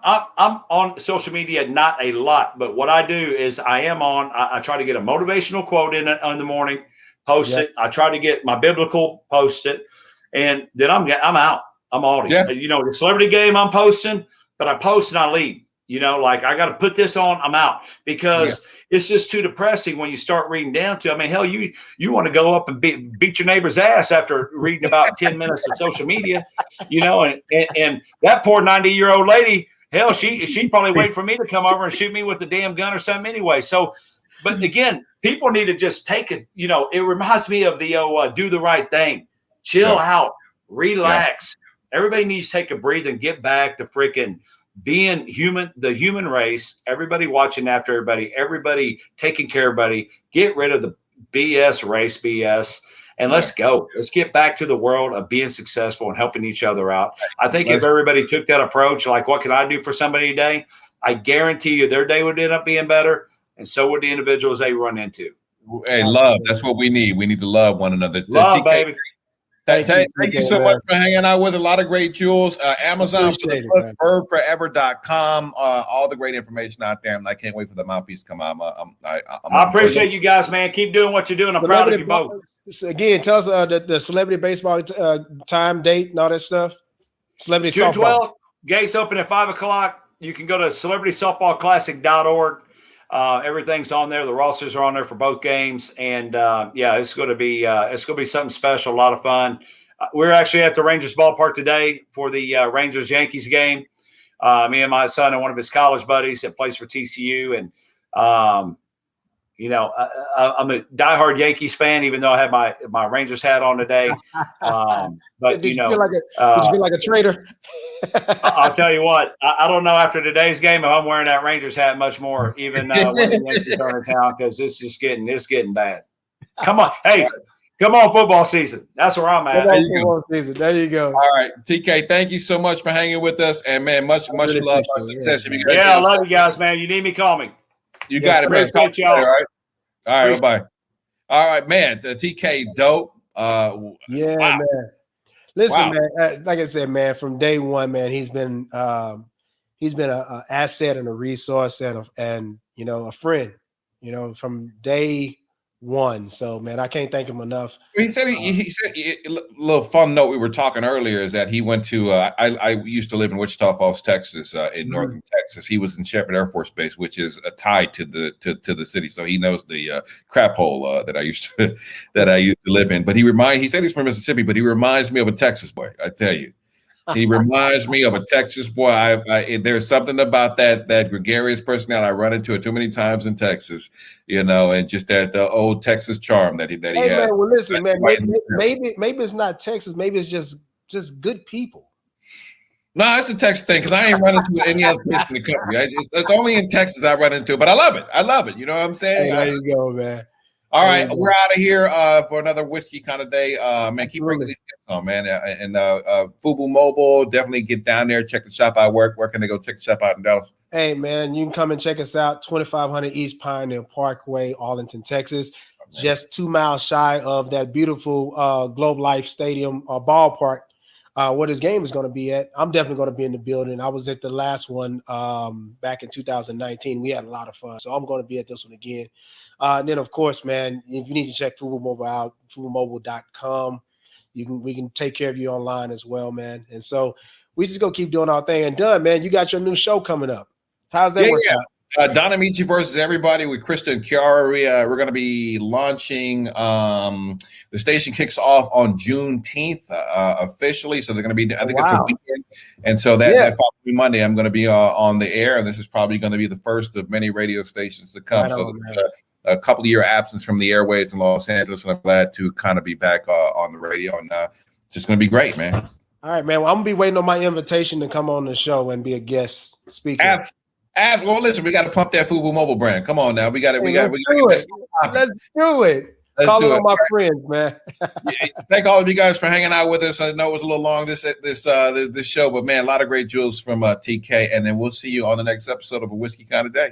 on social media, not a lot, but what I do is I try to get a motivational quote in the morning, post it. I try to get my biblical, post it. And then I'm out. I'm all the celebrity game I'm posting, but I post and I leave. Like I got to put this on, I'm out because it's just too depressing when you start reading down to. I mean, hell, you want to go up and beat your neighbor's ass after reading about 10 minutes of social media, and that poor 90-year-old lady, hell, she probably wait for me to come over and shoot me with the damn gun or something anyway. So, but again, people need to just take it. It reminds me of the do the right thing, chill out, relax. Everybody needs to take a breathe and get back to freaking being human, the human race, everybody watching after everybody taking care of everybody, get rid of the BS, race BS, and let's go. Let's get back to the world of being successful and helping each other out. I think if everybody took that approach, like what can I do for somebody today? I guarantee you their day would end up being better, and so would the individuals they run into. Hey, love. That's what we need. We need to love one another. Love, baby. Thank you so much for hanging out with a lot of great jewels. Amazon, birdforever.com, all the great information out there. And I can't wait for the mouthpiece to come out. I appreciate you guys, man. Keep doing what you're doing. I'm proud of you both. Again, tell us the celebrity baseball time, date, and all that stuff. Celebrity June softball. 12th, gates open at 5 o'clock. You can go to celebritysoftballclassic.org. Everything's on there. The rosters are on there for both games, and it's going to be something special, a lot of fun. We're actually at the Rangers ballpark today for the Rangers Yankees game. Me and my son and one of his college buddies that plays for TCU, and I'm a diehard Yankees fan, even though I have my Rangers hat on today. But did you feel like a traitor? I'll tell you what, I don't know after today's game if I'm wearing that Rangers hat much more, even when the Yankees are in town, because it's getting bad. Come on, hey, come on, football season. That's where I'm at. There you go. All right, TK, thank you so much for hanging with us, and man, much really love, much success. I love you guys, man. You need me, call me. You got it, man. Talk to y'all. All right, bye. All right, man. The TK dope. Wow. Man. Listen, man. Like I said, man, from day one, man, he's been an asset and a resource and a friend. From day one. So, man, I can't thank him enough. He said a little fun note we were talking earlier is that he went to I used to live in Wichita Falls, Texas, in northern Texas. He was in Shepherd Air Force Base, which is a tie to the city, so he knows the crap hole that I used to live in. But he said he's from Mississippi, but he reminds me of a Texas boy. I tell you. He reminds me of a Texas boy. There's something about that gregarious personality. I run into it too many times in Texas, and just the old Texas charm that he has. Man, well, listen, man, maybe it's not Texas. Maybe it's just good people. No, it's a Texas thing because I ain't running into any other place in the country. It's only in Texas I run into it, but I love it. You know what I'm saying? There you go, man. All right, we're out of here for another whiskey kind of day. Man, keep bringing these tips on, man. And FUBU Mobile, definitely get down there, check the shop out. Where can they go check the shop out in Dallas? Hey, man, you can come and check us out, 2500 East Pioneer Parkway, Arlington, Texas. Just 2 miles shy of that beautiful Globe Life Stadium ballpark where this game is going to be at. I'm definitely going to be in the building. I was at the last one back in 2019. We had a lot of fun. So I'm going to be at this one again. And then, of course, man, if you need to check FUBU Mobile out, FUBUmobile.com. We can take care of you online as well, man. And so we just go keep doing our thing. And done, man, you got your new show coming up. How's that working out? Don Amici versus everybody with Krista and Kiara. We're going to be launching. The station kicks off on Juneteenth officially, so they're going to be. I think it's the weekend, and so that following Monday, I'm going to be on the air, and this is probably going to be the first of many radio stations to come. A couple of year absence from the airways in Los Angeles, and I'm glad to kind of be back on the radio, and just going to be great, man. All right, man. Well, I'm going to be waiting on my invitation to come on the show and be a guest speaker. Well, listen, we got to pump that FUBU Mobile brand. Come on now, we got it. Let's do it. Call it on my friends, man. Thank all of you guys for hanging out with us. I know it was a little long this show, but man, a lot of great jewels from TK, and then we'll see you on the next episode of A Whiskey Kind of Day.